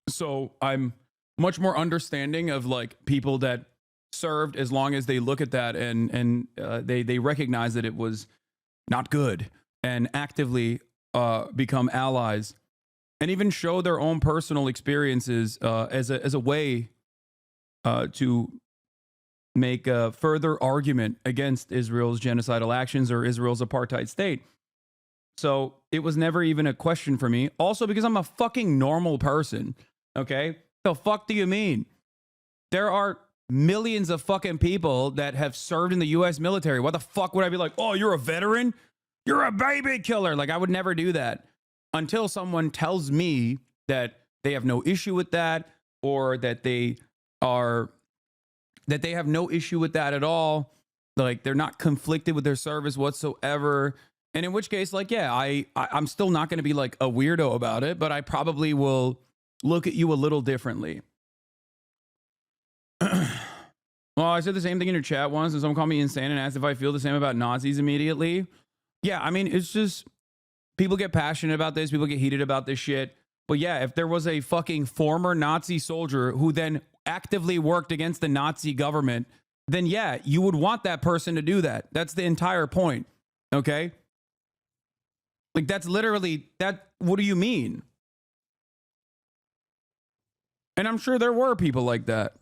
So I'm much more understanding of like people that served, as long as they look at that and they recognize that it was not good and actively become allies and even show their own personal experiences as a way to make a further argument against Israel's genocidal actions or Israel's apartheid state. So it was never even a question for me. Also, because I'm a fucking normal person. Okay? The fuck do you mean? There are millions of fucking people that have served in the U.S. military. What the fuck would I be like, oh, you're a veteran? You're a baby killer. Like, I would never do that until someone tells me that they have no issue with that, or that they have no issue with that at all. Like, they're not conflicted with their service whatsoever. And in which case, like, yeah, I'm still not going to be like a weirdo about it, but I probably will look at you a little differently. Well, I said the same thing in your chat once, and someone called me insane and asked if I feel the same about Nazis immediately. Yeah, I mean, it's just, people get passionate about this, people get heated about this shit. But yeah, if there was a fucking former Nazi soldier who then actively worked against the Nazi government, then yeah, you would want that person to do that. That's the entire point. Okay? Like, that's literally that. What do you mean? And I'm sure there were people like that.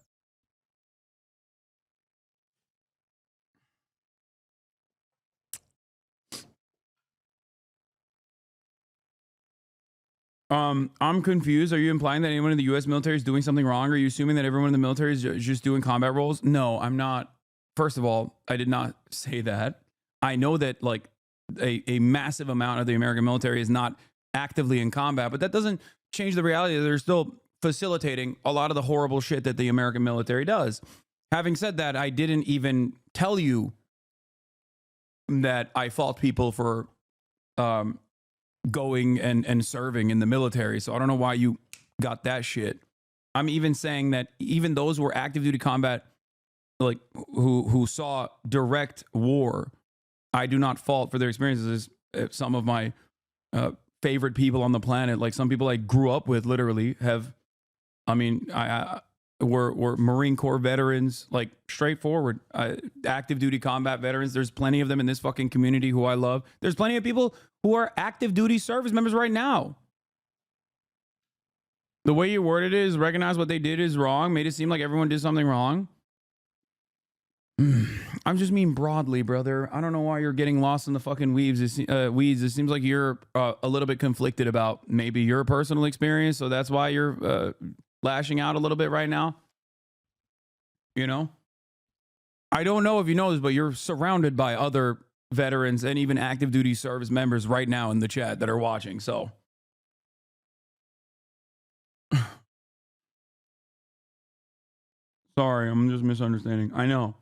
I'm confused. Are you implying that anyone in the U.S. military is doing something wrong? Are you assuming that everyone in the military is just doing combat roles? No, I'm not. First of all, I did not say that. I know that like a massive amount of the American military is not actively in combat, but that doesn't change the reality that they're still facilitating a lot of the horrible shit that the American military does. Having said that, I didn't even tell you that I fault people for going and serving in the military. So I don't know why you got that shit. I'm even saying that even those who were active duty combat, like who saw direct war, I do not fault for their experiences. Some of my favorite people on the planet, like some people I grew up with, literally have, I mean, were Marine Corps veterans, like straightforward, active duty combat veterans. There's plenty of them in this fucking community who I love. There's plenty of people who are active duty service members right now. The way you worded it is recognize what they did is wrong, made it seem like everyone did something wrong. I'm just mean broadly, brother. I don't know why you're getting lost in the fucking weeds. It seems like you're a little bit conflicted about maybe your personal experience, so that's why you're lashing out a little bit right now. You know? I don't know if you know this, but you're surrounded by other veterans and even active duty service members right now in the chat that are watching, so. Sorry, I'm just misunderstanding. I know.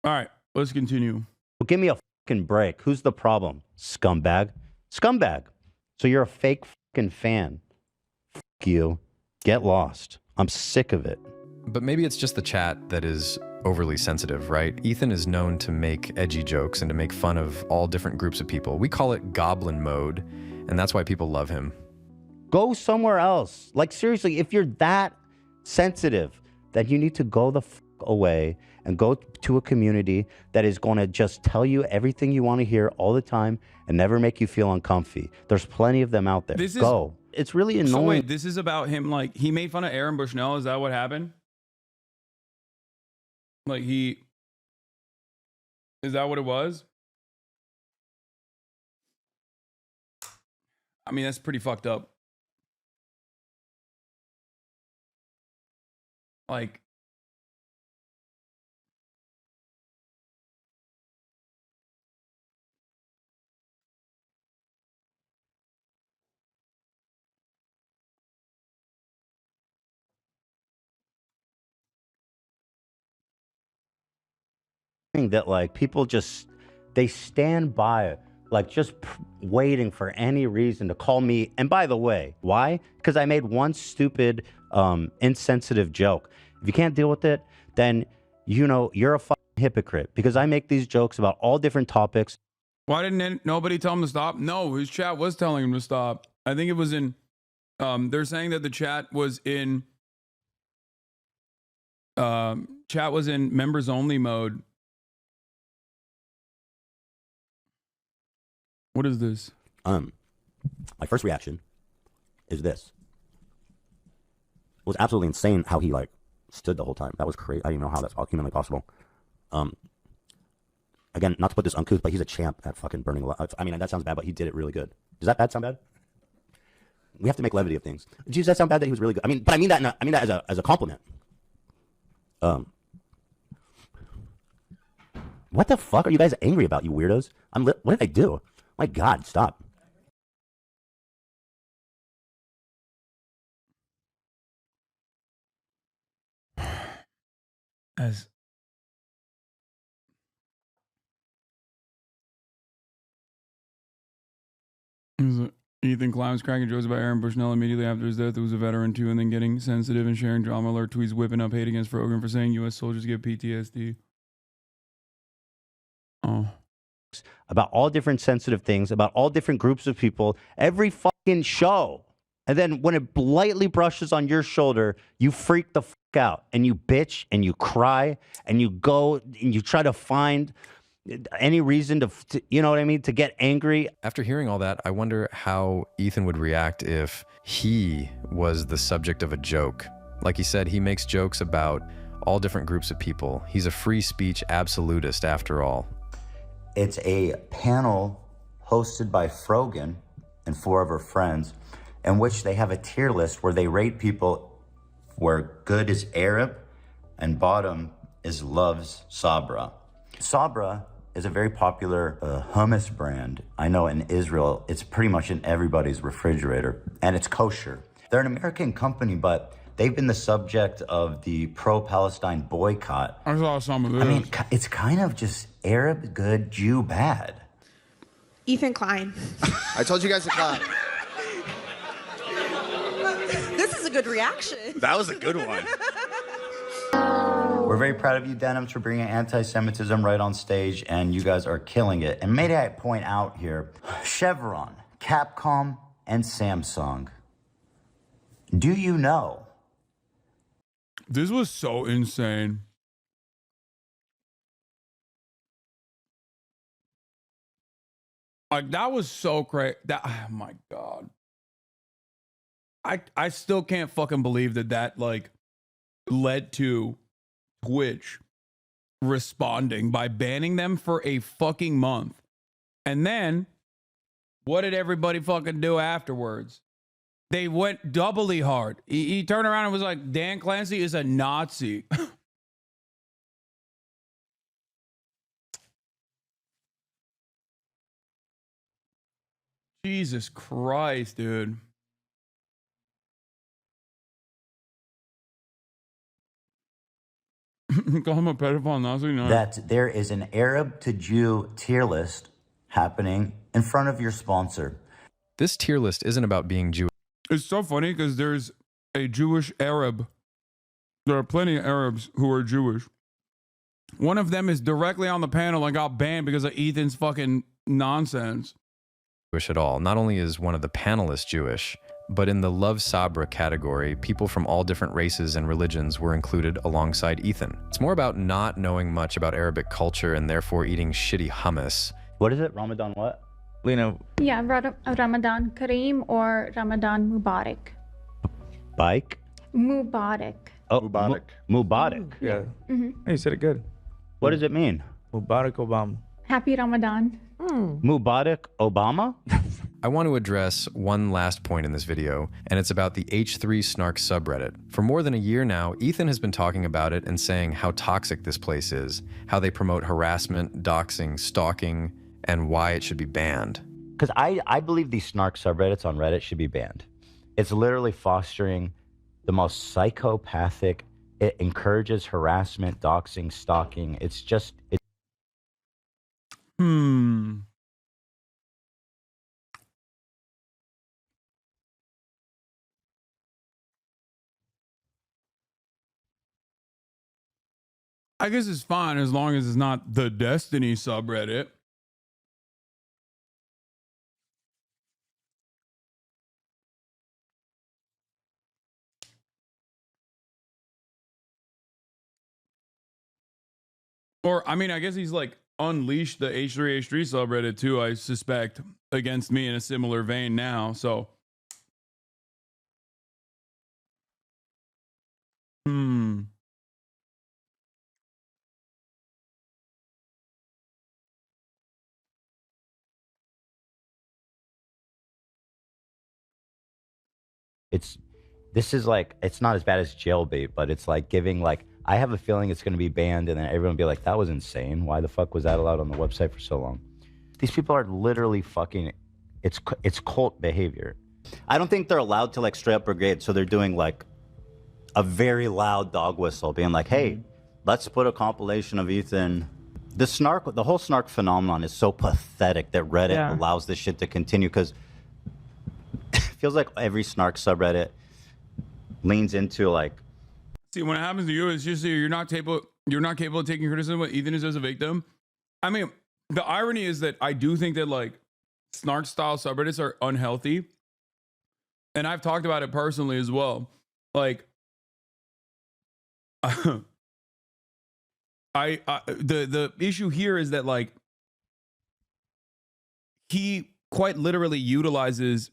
All right, let's continue. Well, give me a fucking break. Who's the problem? Scumbag. Scumbag. So you're a fake fucking fan. Fuck you. Get lost. I'm sick of it. But maybe it's just the chat that is overly sensitive, right? Ethan is known to make edgy jokes and to make fun of all different groups of people. We call it goblin mode, and that's why people love him. Go somewhere else. Like, seriously, if you're that sensitive, then you need to go the fuck away and go to a community that is going to just tell you everything you want to hear all the time and never make you feel uncomfy. There's plenty of them out there. Go. It's really annoying. So wait, this is about him, like, he made fun of Aaron Bushnell. Is that what happened? Like, is that what it was? I mean, that's pretty fucked up. Like, that like people just, they stand by like just waiting for any reason to call me. And by the way, why? Because I made one stupid, insensitive joke. If you can't deal with it, then, you know, you're a fucking hypocrite, because I make these jokes about all different topics. Why didn't nobody tell him to stop? No, his chat was telling him to stop. I think it was in, they're saying that the chat was in members only mode. What is this? My first reaction is this. It was absolutely insane how he like stood the whole time. That was crazy. I don't even know how that's humanly possible. Again, not to put this uncouth, but he's a champ at fucking burning alive. I mean, that sounds bad, but he did it really good. Does that bad sound bad? We have to make levity of things. Does that sound bad that he was really good? I mean, but I mean that as a compliment. What the fuck are you guys angry about, you weirdos? What did I do? My God, stop. As Ethan Klein was cracking jokes about Aaron Bushnell immediately after his death. It was a veteran too, and then getting sensitive and sharing drama alert tweets, whipping up hate against Frogan for saying U.S. soldiers get PTSD. Oh. About all different sensitive things, about all different groups of people, every fucking show. And then when it lightly brushes on your shoulder, you freak the fuck out and you bitch and you cry and you go and you try to find any reason to, you know what I mean, to get angry. After hearing all that, I wonder how Ethan would react if he was the subject of a joke. Like he said, he makes jokes about all different groups of people. He's a free speech absolutist after all. It's a panel hosted by Frogan and 4 of her friends, in which they have a tier list where they rate people where good is Arab and bottom is loves Sabra. Sabra is a very popular hummus brand. I know in Israel, it's pretty much in everybody's refrigerator, and it's kosher. They're an American company, but they've been the subject of the pro-Palestine boycott. I saw some of this. I mean, it's kind of just Arab good, Jew bad. Ethan Klein. I told you guys to clap. This is a good reaction. That was a good one. We're very proud of you, Denims, for bringing anti-Semitism right on stage, and you guys are killing it. And may I point out here, Chevron, Capcom, and Samsung. Do you know? This was so insane. Like, that was so crazy. Oh my God. I still can't fucking believe that like led to Twitch responding by banning them for a fucking month. And then what did everybody fucking do afterwards? They went doubly hard. He turned around and was like, Dan Clancy is a Nazi. Jesus Christ, dude. Call him a pedophile Nazi? No. That there is an Arab to Jew tier list happening in front of your sponsor. This tier list isn't about being Jewish. It's so funny because there's a Jewish Arab. There are plenty of Arabs who are Jewish. One of them is directly on the panel and got banned because of Ethan's fucking nonsense. At all. Not only is one of the panelists Jewish, but in the Love Sabra category, people from all different races and religions were included alongside Ethan. It's more about not knowing much about Arabic culture and therefore eating shitty hummus. What is it? Ramadan what? Lena. Yeah, Ramadan Kareem or Ramadan Mubarak. Bike? Mubarak. Oh, Mubarak. Mubarak. Yeah. Mm-hmm. Hey, you said it good. What does it mean? Mubarak Obama. Happy Ramadan. Mubarak Obama? I want to address one last point in this video, and it's about the H3 Snark subreddit. For more than a year now, Ethan has been talking about it and saying how toxic this place is, how they promote harassment, doxing, stalking, and why it should be banned. Because I believe these snark subreddits on Reddit should be banned. It's literally fostering the most psychopathic, it encourages harassment, doxing, stalking. It's just, Hmm. I guess it's fine as long as it's not the Destiny subreddit. Or, I mean, I guess he's like unleashed the H3H3 subreddit too, I suspect, against me in a similar vein now. So, hmm. This is like, it's not as bad as jailbait, but it's like giving like, I have a feeling it's going to be banned, and then everyone will be like, that was insane. Why the fuck was that allowed on the website for so long? These people are literally fucking, it's cult behavior. I don't think they're allowed to like straight up brigade, so they're doing like a very loud dog whistle, being like, hey, let's put a compilation of Ethan. The whole snark phenomenon is so pathetic that Reddit allows this shit to continue, because it feels like every snark subreddit leans into like, See, when it happens to you, it's just you're not capable of taking criticism what Ethan is as a victim. I mean, the irony is that I do think that like snark style subreddits are unhealthy. And I've talked about it personally as well. Like the issue here is that like he quite literally utilizes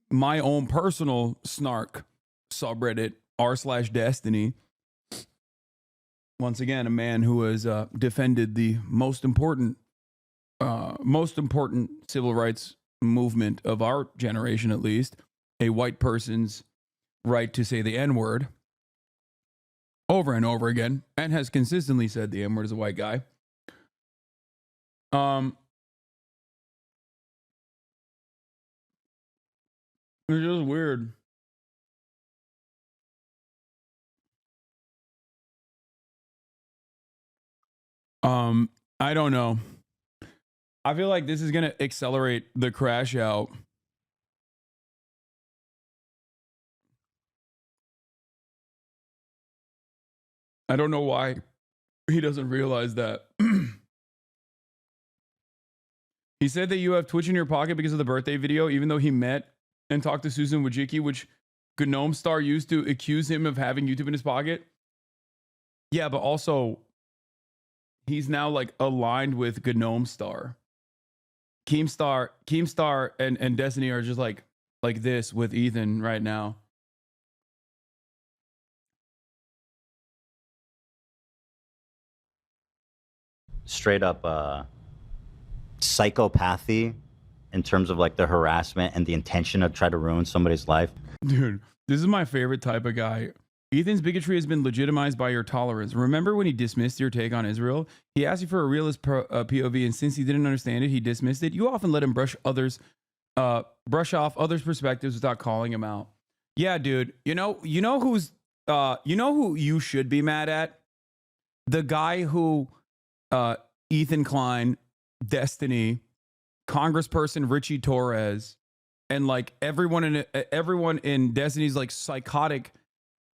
my own personal snark subreddit r/destiny. Once again, a man who has defended the most important civil rights movement of our generation, at least, a white person's right to say the N-word over and over again, and has consistently said the N-word as a white guy. It's just weird. I don't know. I feel like this is going to accelerate the crash out. I don't know why he doesn't realize that. He said that you have Twitch in your pocket because of the birthday video, even though he met and talked to Susan Wojcicki, which Gnome Star used to accuse him of having YouTube in his pocket. Yeah, but also he's now like aligned with Gnome Star. Keemstar and Destiny are just like this with Ethan right now. Straight up psychopathy in terms of like the harassment and the intention to try to ruin somebody's life. Dude, this is my favorite type of guy. Ethan's bigotry has been legitimized by your tolerance. Remember when he dismissed your take on Israel? He asked you for a realist POV, and since he didn't understand it, he dismissed it. You often let him brush off others' perspectives without calling him out. Yeah, dude. You know who you should be mad at? The guy who Ethan Klein, Destiny, Congressperson Richie Torres, and like everyone in Destiny's like psychotic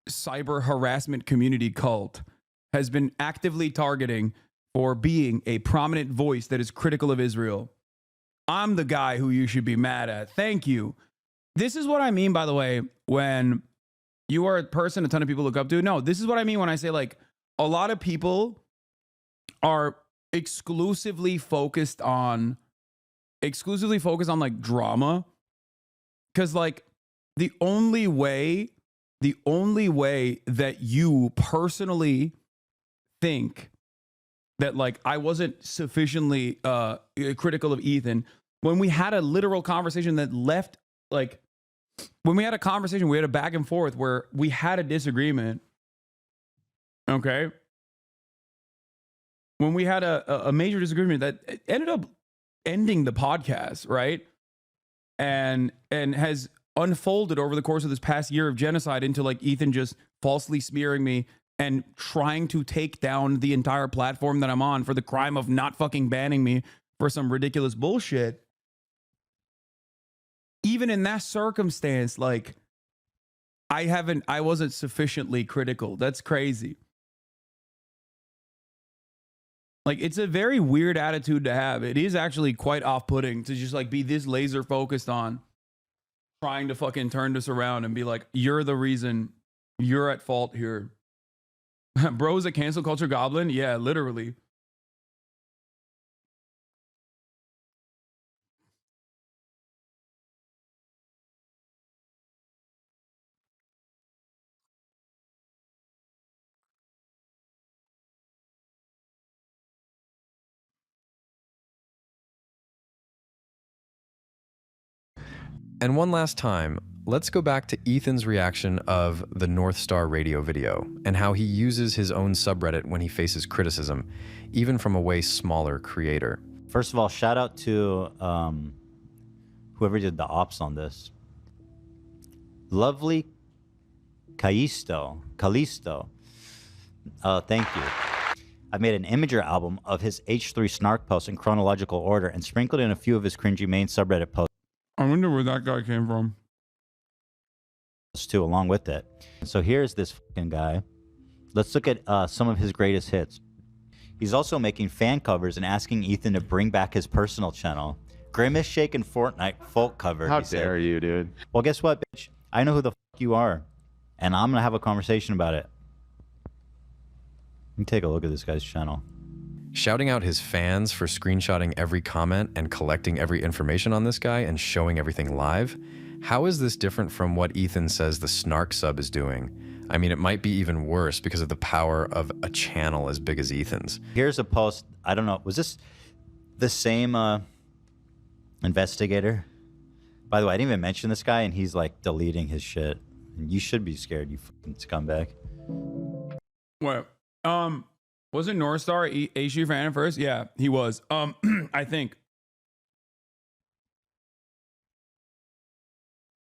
cyber harassment community cult has been actively targeting for being a prominent voice that is critical of Israel. I'm the guy who you should be mad at. Thank you. This is what I mean, by the way, when you are a person a ton of people look up to. No, this is what I mean when I say like a lot of people are exclusively focused on like drama, because like the only way that you personally think that like I wasn't sufficiently critical of Ethan, when we had a literal conversation that left like, when we had a conversation, we had a back and forth where we had a disagreement. Okay. When we had a major disagreement that ended up ending the podcast, right? And has unfolded over the course of this past year of genocide into like Ethan just falsely smearing me and trying to take down the entire platform that I'm on for the crime of not fucking banning me for some ridiculous bullshit. Even in that circumstance, like, I wasn't sufficiently critical. That's crazy. Like, it's a very weird attitude to have. It is actually quite off-putting to just like be this laser focused on trying to fucking turn this around and be like, you're the reason, you're at fault here. Bro's a cancel culture goblin? Yeah, literally. And one last time, let's go back to Ethan's reaction of the North Star radio video and how he uses his own subreddit when he faces criticism, even from a way smaller creator. First of all, shout out to whoever did the ops on this. Lovely Callisto. Thank you. I made an Imager album of his H3 snark posts in chronological order and sprinkled in a few of his cringy main subreddit posts I wonder where that guy came from. too, along with it. So here's this fucking guy. Let's look at some of his greatest hits. He's also making fan covers and asking Ethan to bring back his personal channel. Grimace Shaken Fortnite folk cover. How dare you, dude? Well, guess what, bitch? I know who the fuck you are, and I'm gonna have a conversation about it. Let me take a look at this guy's channel. Shouting out his fans for screenshotting every comment and collecting every information on this guy and showing everything live. How is this different from what Ethan says the snark sub is doing? I mean, it might be even worse because of the power of a channel as big as Ethan's. Here's a post. I don't know. Was this the same investigator? By the way, I didn't even mention this guy, and he's like deleting his shit. You should be scared, you fucking scumbag. What? Wasn't North Star H3 fan at first? Yeah, he was. I think.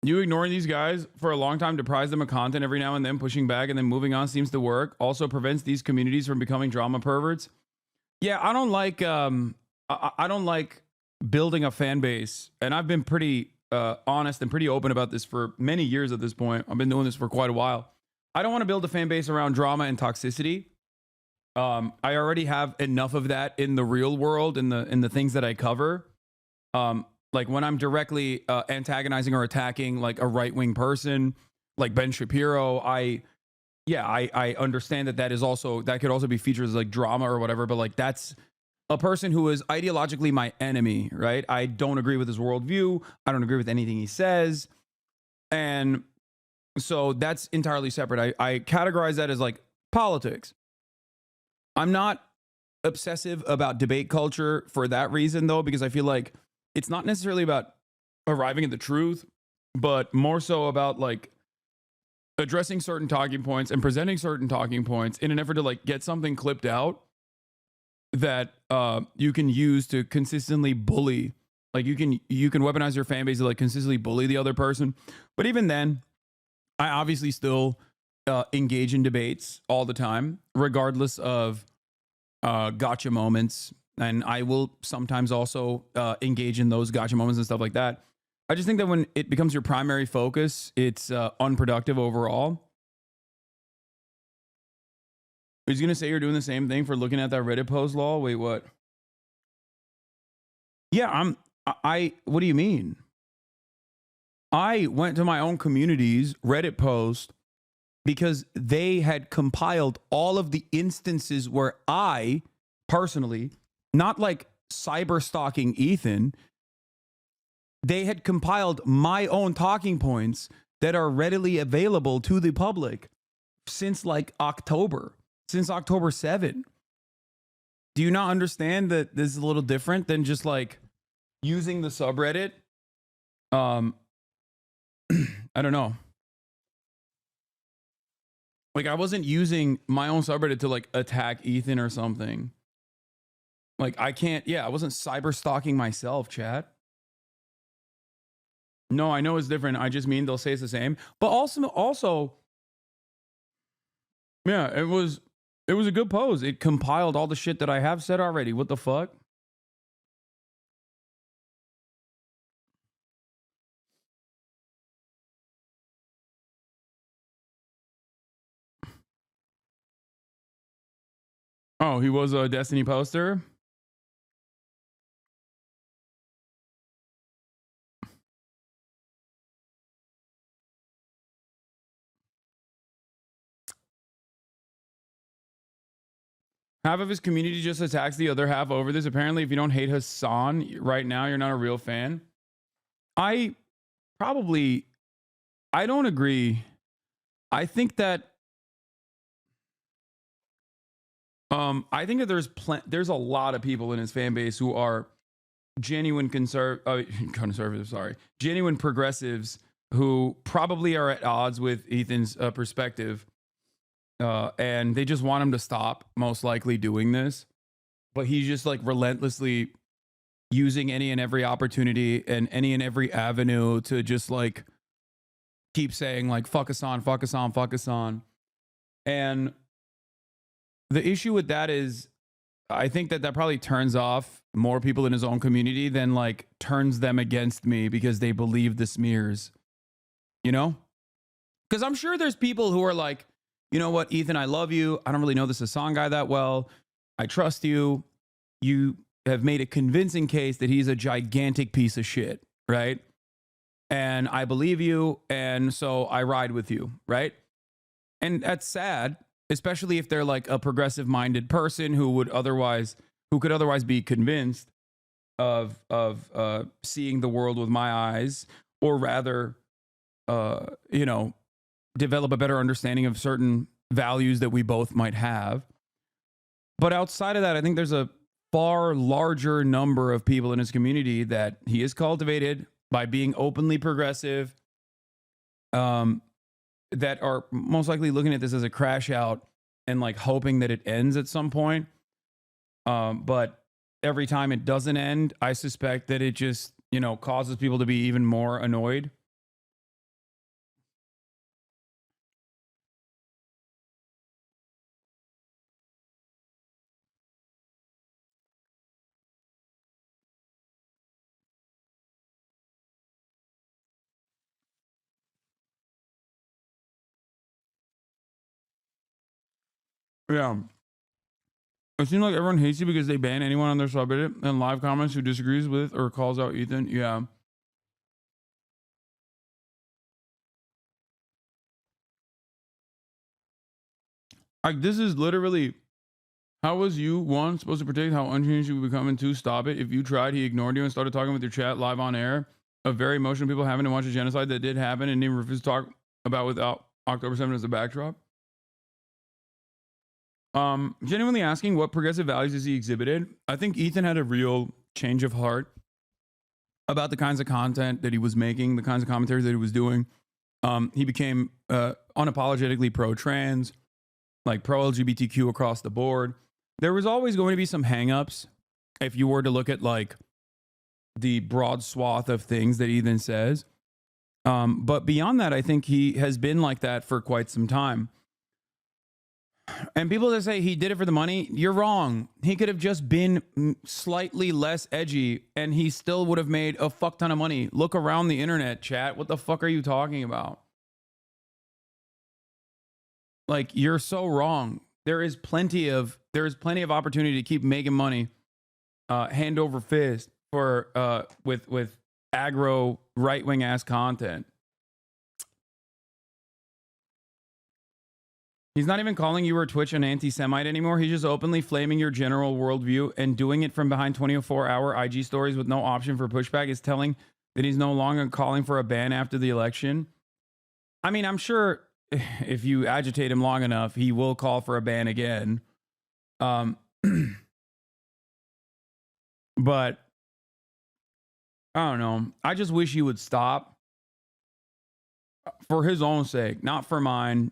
You ignoring these guys for a long time, deprives them of content every now and then, pushing back and then moving on seems to work. Also prevents these communities from becoming drama perverts. Yeah, I don't like I don't like building a fan base, and I've been pretty honest and pretty open about this for many years at this point. I've been doing this for quite a while. I don't want to build a fan base around drama and toxicity. I already have enough of that in the real world, in the things that I cover. Like when I'm directly antagonizing or attacking like a right-wing person, like Ben Shapiro, I understand that is also, that could also be featured as like drama or whatever, but like that's a person who is ideologically my enemy, right? I don't agree with his worldview. I don't agree with anything he says. And so that's entirely separate. I categorize that as like politics. I'm not obsessive about debate culture for that reason, though, because I feel like it's not necessarily about arriving at the truth, but more so about like addressing certain talking points and presenting certain talking points in an effort to like get something clipped out that you can use to consistently bully. Like you can weaponize your fan base to like consistently bully the other person. But even then, I obviously still engage in debates all the time, regardless of gotcha moments. And I will sometimes also engage in those gotcha moments and stuff like that. I just think that when it becomes your primary focus, it's unproductive overall. Are you going to say you're doing the same thing for looking at that Reddit post, Law? Wait, what? Yeah, what do you mean? I went to my own community's Reddit post because they had compiled all of the instances where I personally, not like cyber stalking Ethan, they had compiled my own talking points that are readily available to the public since like October 7. Do you not understand that this is a little different than just like using the subreddit? I don't know. Like I wasn't using my own subreddit to like attack Ethan or something. Like I wasn't cyber stalking myself, chat. No, I know it's different. I just mean they'll say it's the same. But also, yeah, it was a good pose. It compiled all the shit that I have said already. What the fuck? Oh, he was a Destiny poster. Half of his community just attacks the other half over this. Apparently, if you don't hate Hasan right now, you're not a real fan. I don't agree. I think that there's a lot of people in his fan base who are genuine genuine progressives who probably are at odds with Ethan's perspective. And they just want him to stop, most likely doing this. But he's just like relentlessly using any and every opportunity and any and every avenue to just like keep saying like fuck us on, fuck us on, fuck us on. And the issue with that is I think that probably turns off more people in his own community than like turns them against me because they believe the smears, you know? Because I'm sure there's people who are like, you know what, Ethan, I love you. I don't really know this Hasan guy that well. I trust you. You have made a convincing case that he's a gigantic piece of shit, right? And I believe you. And so I ride with you, right? And that's sad, especially if they're like a progressive minded person who could otherwise be convinced of seeing the world with my eyes, or rather, develop a better understanding of certain values that we both might have. But outside of that, I think there's a far larger number of people in his community that he has cultivated by being openly progressive, that are most likely looking at this as a crash out and like hoping that it ends at some point. But every time it doesn't end, I suspect that it just, causes people to be even more annoyed. Yeah. It seems like everyone hates you because they ban anyone on their subreddit and live comments who disagrees with or calls out Ethan. Yeah. Like, this is literally, how was you, one, supposed to predict how unchanged you would become, and two, stop it? If you tried, he ignored you and started talking with your chat live on air of very emotional people having to watch a genocide that did happen and even refused to talk about without October 7th as a backdrop. Genuinely asking, what progressive values has he exhibited? I think Ethan had a real change of heart about the kinds of content that he was making, the kinds of commentaries that he was doing. He became unapologetically pro-trans, like pro-LGBTQ across the board. There was always going to be some hangups if you were to look at like the broad swath of things that Ethan says. But beyond that, I think he has been like that for quite some time. And people that say he did it for the money, you're wrong. He could have just been slightly less edgy and he still would have made a fuck ton of money. Look around the internet, chat. What the fuck are you talking about? Like, you're so wrong. There is plenty of opportunity to keep making money hand over fist for with aggro right-wing ass content. He's not even calling you or Twitch an anti-Semite anymore. He's just openly flaming your general worldview, and doing it from behind 24-hour IG stories with no option for pushback is telling that he's no longer calling for a ban after the election. I mean, I'm sure if you agitate him long enough, he will call for a ban again. But I don't know. I just wish he would stop for his own sake, not for mine.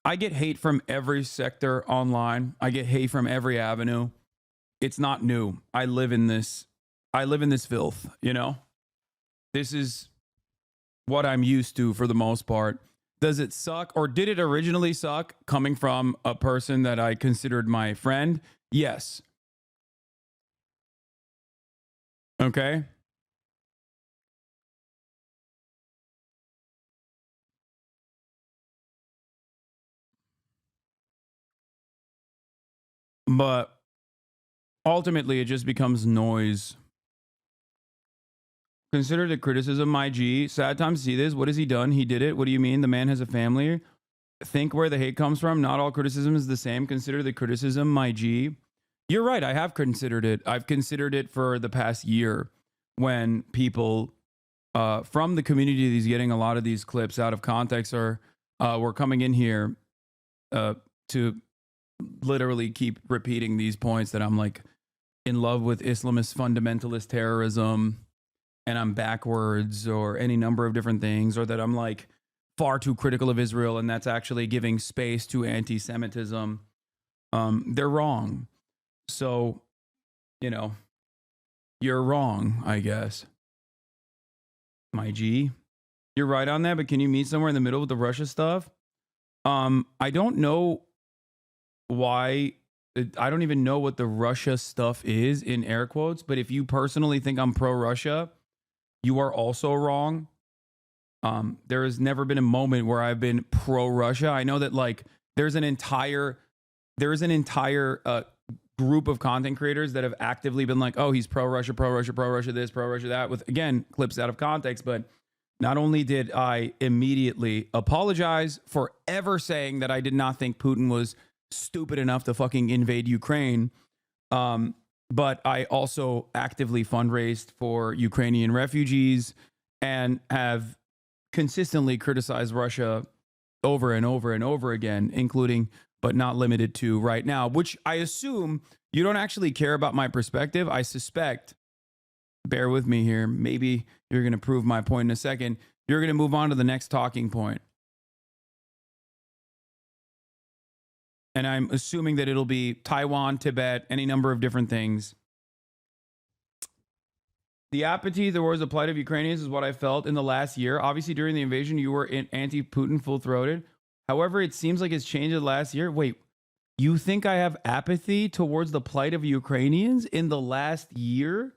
I get hate from every sector online. I get hate from every avenue. It's not new. I live in this filth, This is what I'm used to for the most part. Does it suck, or did it originally suck coming from a person that I considered my friend? Yes. Okay. But ultimately, it just becomes noise. Consider the criticism, my G. Sad time to see this. What has he done? He did it. What do you mean? The man has a family. Think where the hate comes from. Not all criticism is the same. Consider the criticism, my G. You're right. I have considered it. I've considered it for the past year when people from the community that's getting a lot of these clips out of context were coming in here to literally keep repeating these points that I'm like in love with Islamist fundamentalist terrorism and I'm backwards or any number of different things, or that I'm like far too critical of Israel and that's actually giving space to anti-Semitism. They're wrong. So, you know, you're wrong, I guess. My G. You're right on that, but can you meet somewhere in the middle with the Russia stuff? I don't know why. I don't even know what the Russia stuff is in air quotes, but if you personally think I'm pro-Russia, you are also wrong. There has never been a moment where I've been pro-Russia. I know that like there's an entire group of content creators that have actively been like, oh, he's pro-Russia, pro-Russia, pro-Russia this, pro-Russia that, with, again, clips out of context. But not only did I immediately apologize for ever saying that I did not think Putin was stupid enough to fucking invade Ukraine, but I also actively fundraised for Ukrainian refugees and have consistently criticized Russia over and over and over again, including but not limited to right now, which I assume you don't actually care about my perspective. I suspect, bear with me here, maybe you're going to prove my point in a second. You're going to move on to the next talking point. And I'm assuming that it'll be Taiwan, Tibet, any number of different things. The apathy towards the plight of Ukrainians is what I felt in the last year. Obviously, during the invasion, you were anti-Putin, full-throated. However, it seems like it's changed in the last year. Wait, you think I have apathy towards the plight of Ukrainians in the last year?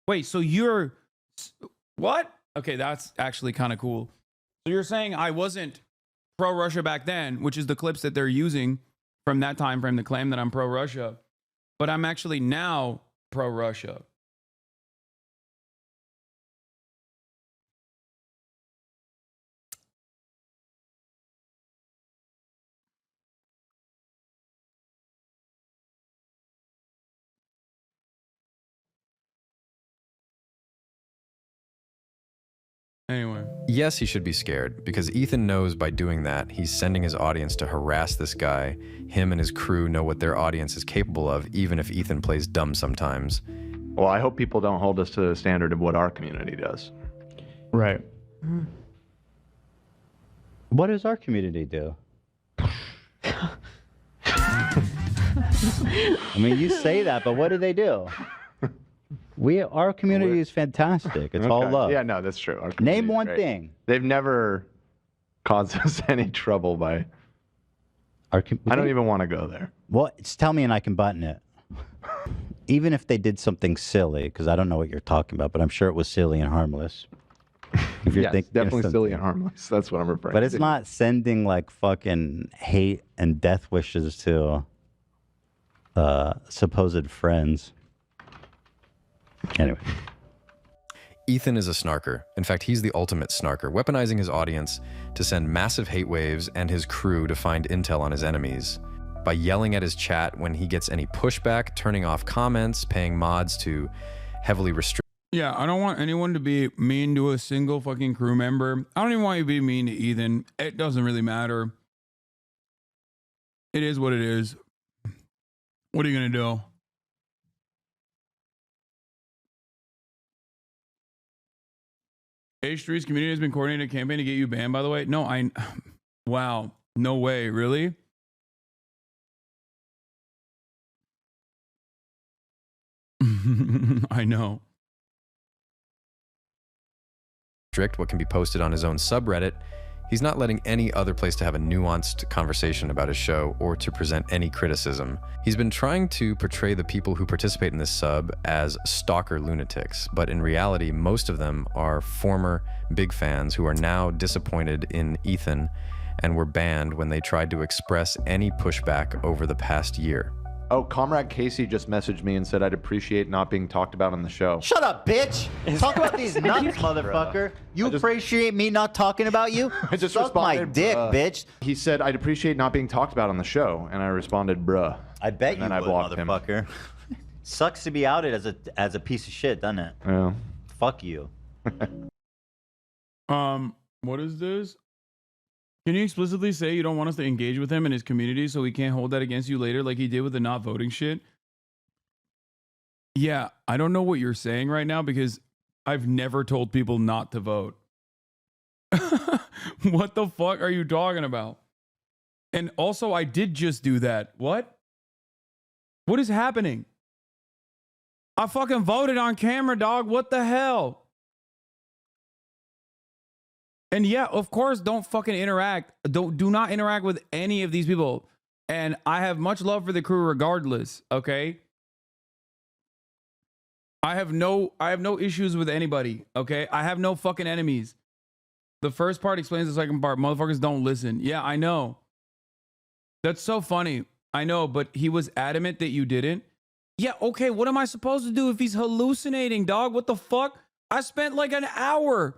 Wait, so you're... What? Okay, that's actually kind of cool. So you're saying I wasn't pro-Russia back then, which is the clips that they're using from that time frame to claim that I'm pro-Russia, but I'm actually now pro-Russia. Anyway. Yes, he should be scared, because Ethan knows by doing that, he's sending his audience to harass this guy. Him and his crew know what their audience is capable of, even if Ethan plays dumb sometimes. Well, I hope people don't hold us to the standard of what our community does. Right. What does our community do? I mean, you say that, but what do they do? Our community is fantastic. It's all love. Yeah, no, that's true. Name one thing. They've never caused us any trouble by... I don't even want to go there. Well, just tell me and I can button it. Even if they did something silly, because I don't know what you're talking about, but I'm sure it was silly and harmless. If you're Yes, definitely silly and harmless. That's what I'm referring to. But it's not sending like fucking hate and death wishes to supposed friends. Anyway. Ethan is a snarker. In fact, he's the ultimate snarker, weaponizing his audience to send massive hate waves and his crew to find intel on his enemies. By yelling at his chat when he gets any pushback, turning off comments, paying mods to heavily restrict. Yeah, I don't want anyone to be mean to a single fucking crew member. I don't even want you to be mean to Ethan. It doesn't really matter. It is what it is. What are you going to do? H3's community has been coordinating a campaign to get you banned, by the way. No, wow. No way. Really? I know. Restrict what can be posted on his own subreddit. He's not letting any other place to have a nuanced conversation about his show or to present any criticism. He's been trying to portray the people who participate in this sub as stalker lunatics, but in reality, most of them are former big fans who are now disappointed in Ethan and were banned when they tried to express any pushback over the past year. Oh, Comrade Casey just messaged me and said I'd appreciate not being talked about on the show. Shut up, bitch. Talk about these nuts, motherfucker. You appreciate me not talking about you? I just Suck my responded, dick, bruh. bitch. He said I'd appreciate not being talked about on the show, and I responded, bruh. I bet and you then I would, blocked him. motherfucker. Sucks to be outed as a piece of shit, doesn't it? Yeah. Fuck you. What is this? Can you explicitly say you don't want us to engage with him and his community so he can't hold that against you later like he did with the not voting shit? Yeah, I don't know what you're saying right now because I've never told people not to vote. What the fuck are you talking about? And also, I did just do that. What? What is happening? I fucking voted on camera, dog. What the hell? And yeah, of course, don't fucking interact. Do not interact with any of these people. And I have much love for the crew regardless, okay? I have no issues with anybody, okay? I have no fucking enemies. The first part explains the second part. Motherfuckers don't listen. Yeah, I know. That's so funny. I know, but he was adamant that you didn't. Yeah, okay, what am I supposed to do if he's hallucinating, dog? What the fuck? I spent like an hour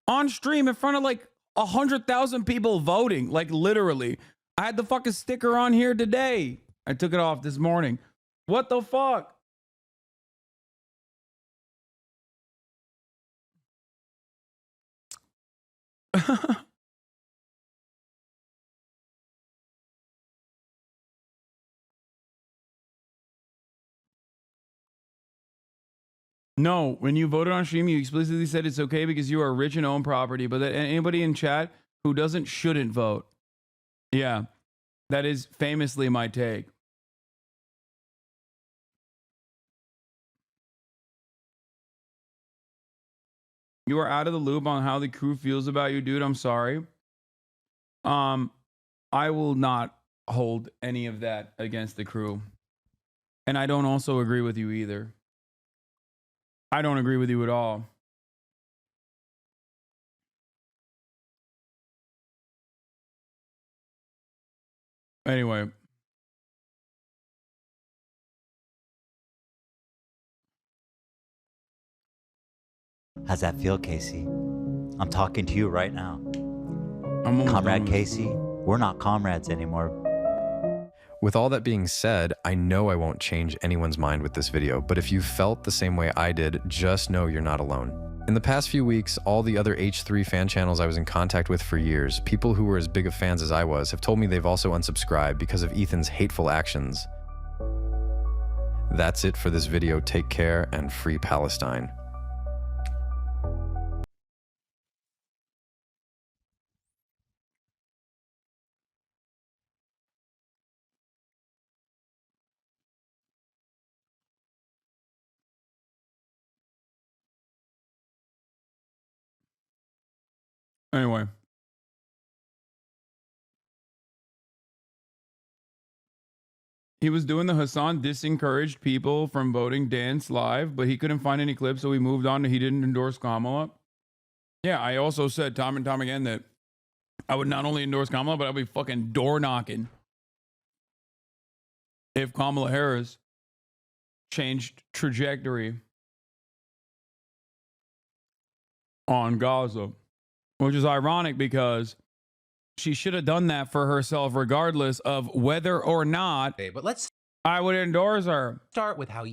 on stream in front of like 100,000 people voting, like literally. I had the fucking sticker on here today. I took it off this morning. What the fuck? No, when you voted on stream, you explicitly said it's okay because you are rich and own property, but that anybody in chat who doesn't shouldn't vote. Yeah, that is famously my take. You are out of the loop on how the crew feels about you, dude. I'm sorry. I will not hold any of that against the crew. And I don't also agree with you either. I don't agree with you at all. Anyway. How's that feel, Casey? I'm talking to you right now. Comrade Casey, we're not comrades anymore. With all that being said, I know I won't change anyone's mind with this video, but if you felt the same way I did, just know you're not alone. In the past few weeks, all the other H3 fan channels I was in contact with for years, people who were as big of fans as I was, have told me they've also unsubscribed because of Ethan's hateful actions. That's it for this video. Take care and free Palestine. Anyway. He was doing the Hasan disencouraged people from voting dance live, but he couldn't find any clips, so he moved on. He didn't endorse Kamala. Yeah, I also said time and time again that I would not only endorse Kamala, but I'd be fucking door knocking if Kamala Harris changed trajectory on Gaza, which is ironic because she should have done that for herself regardless of whether or not But let's I would endorse her. start with how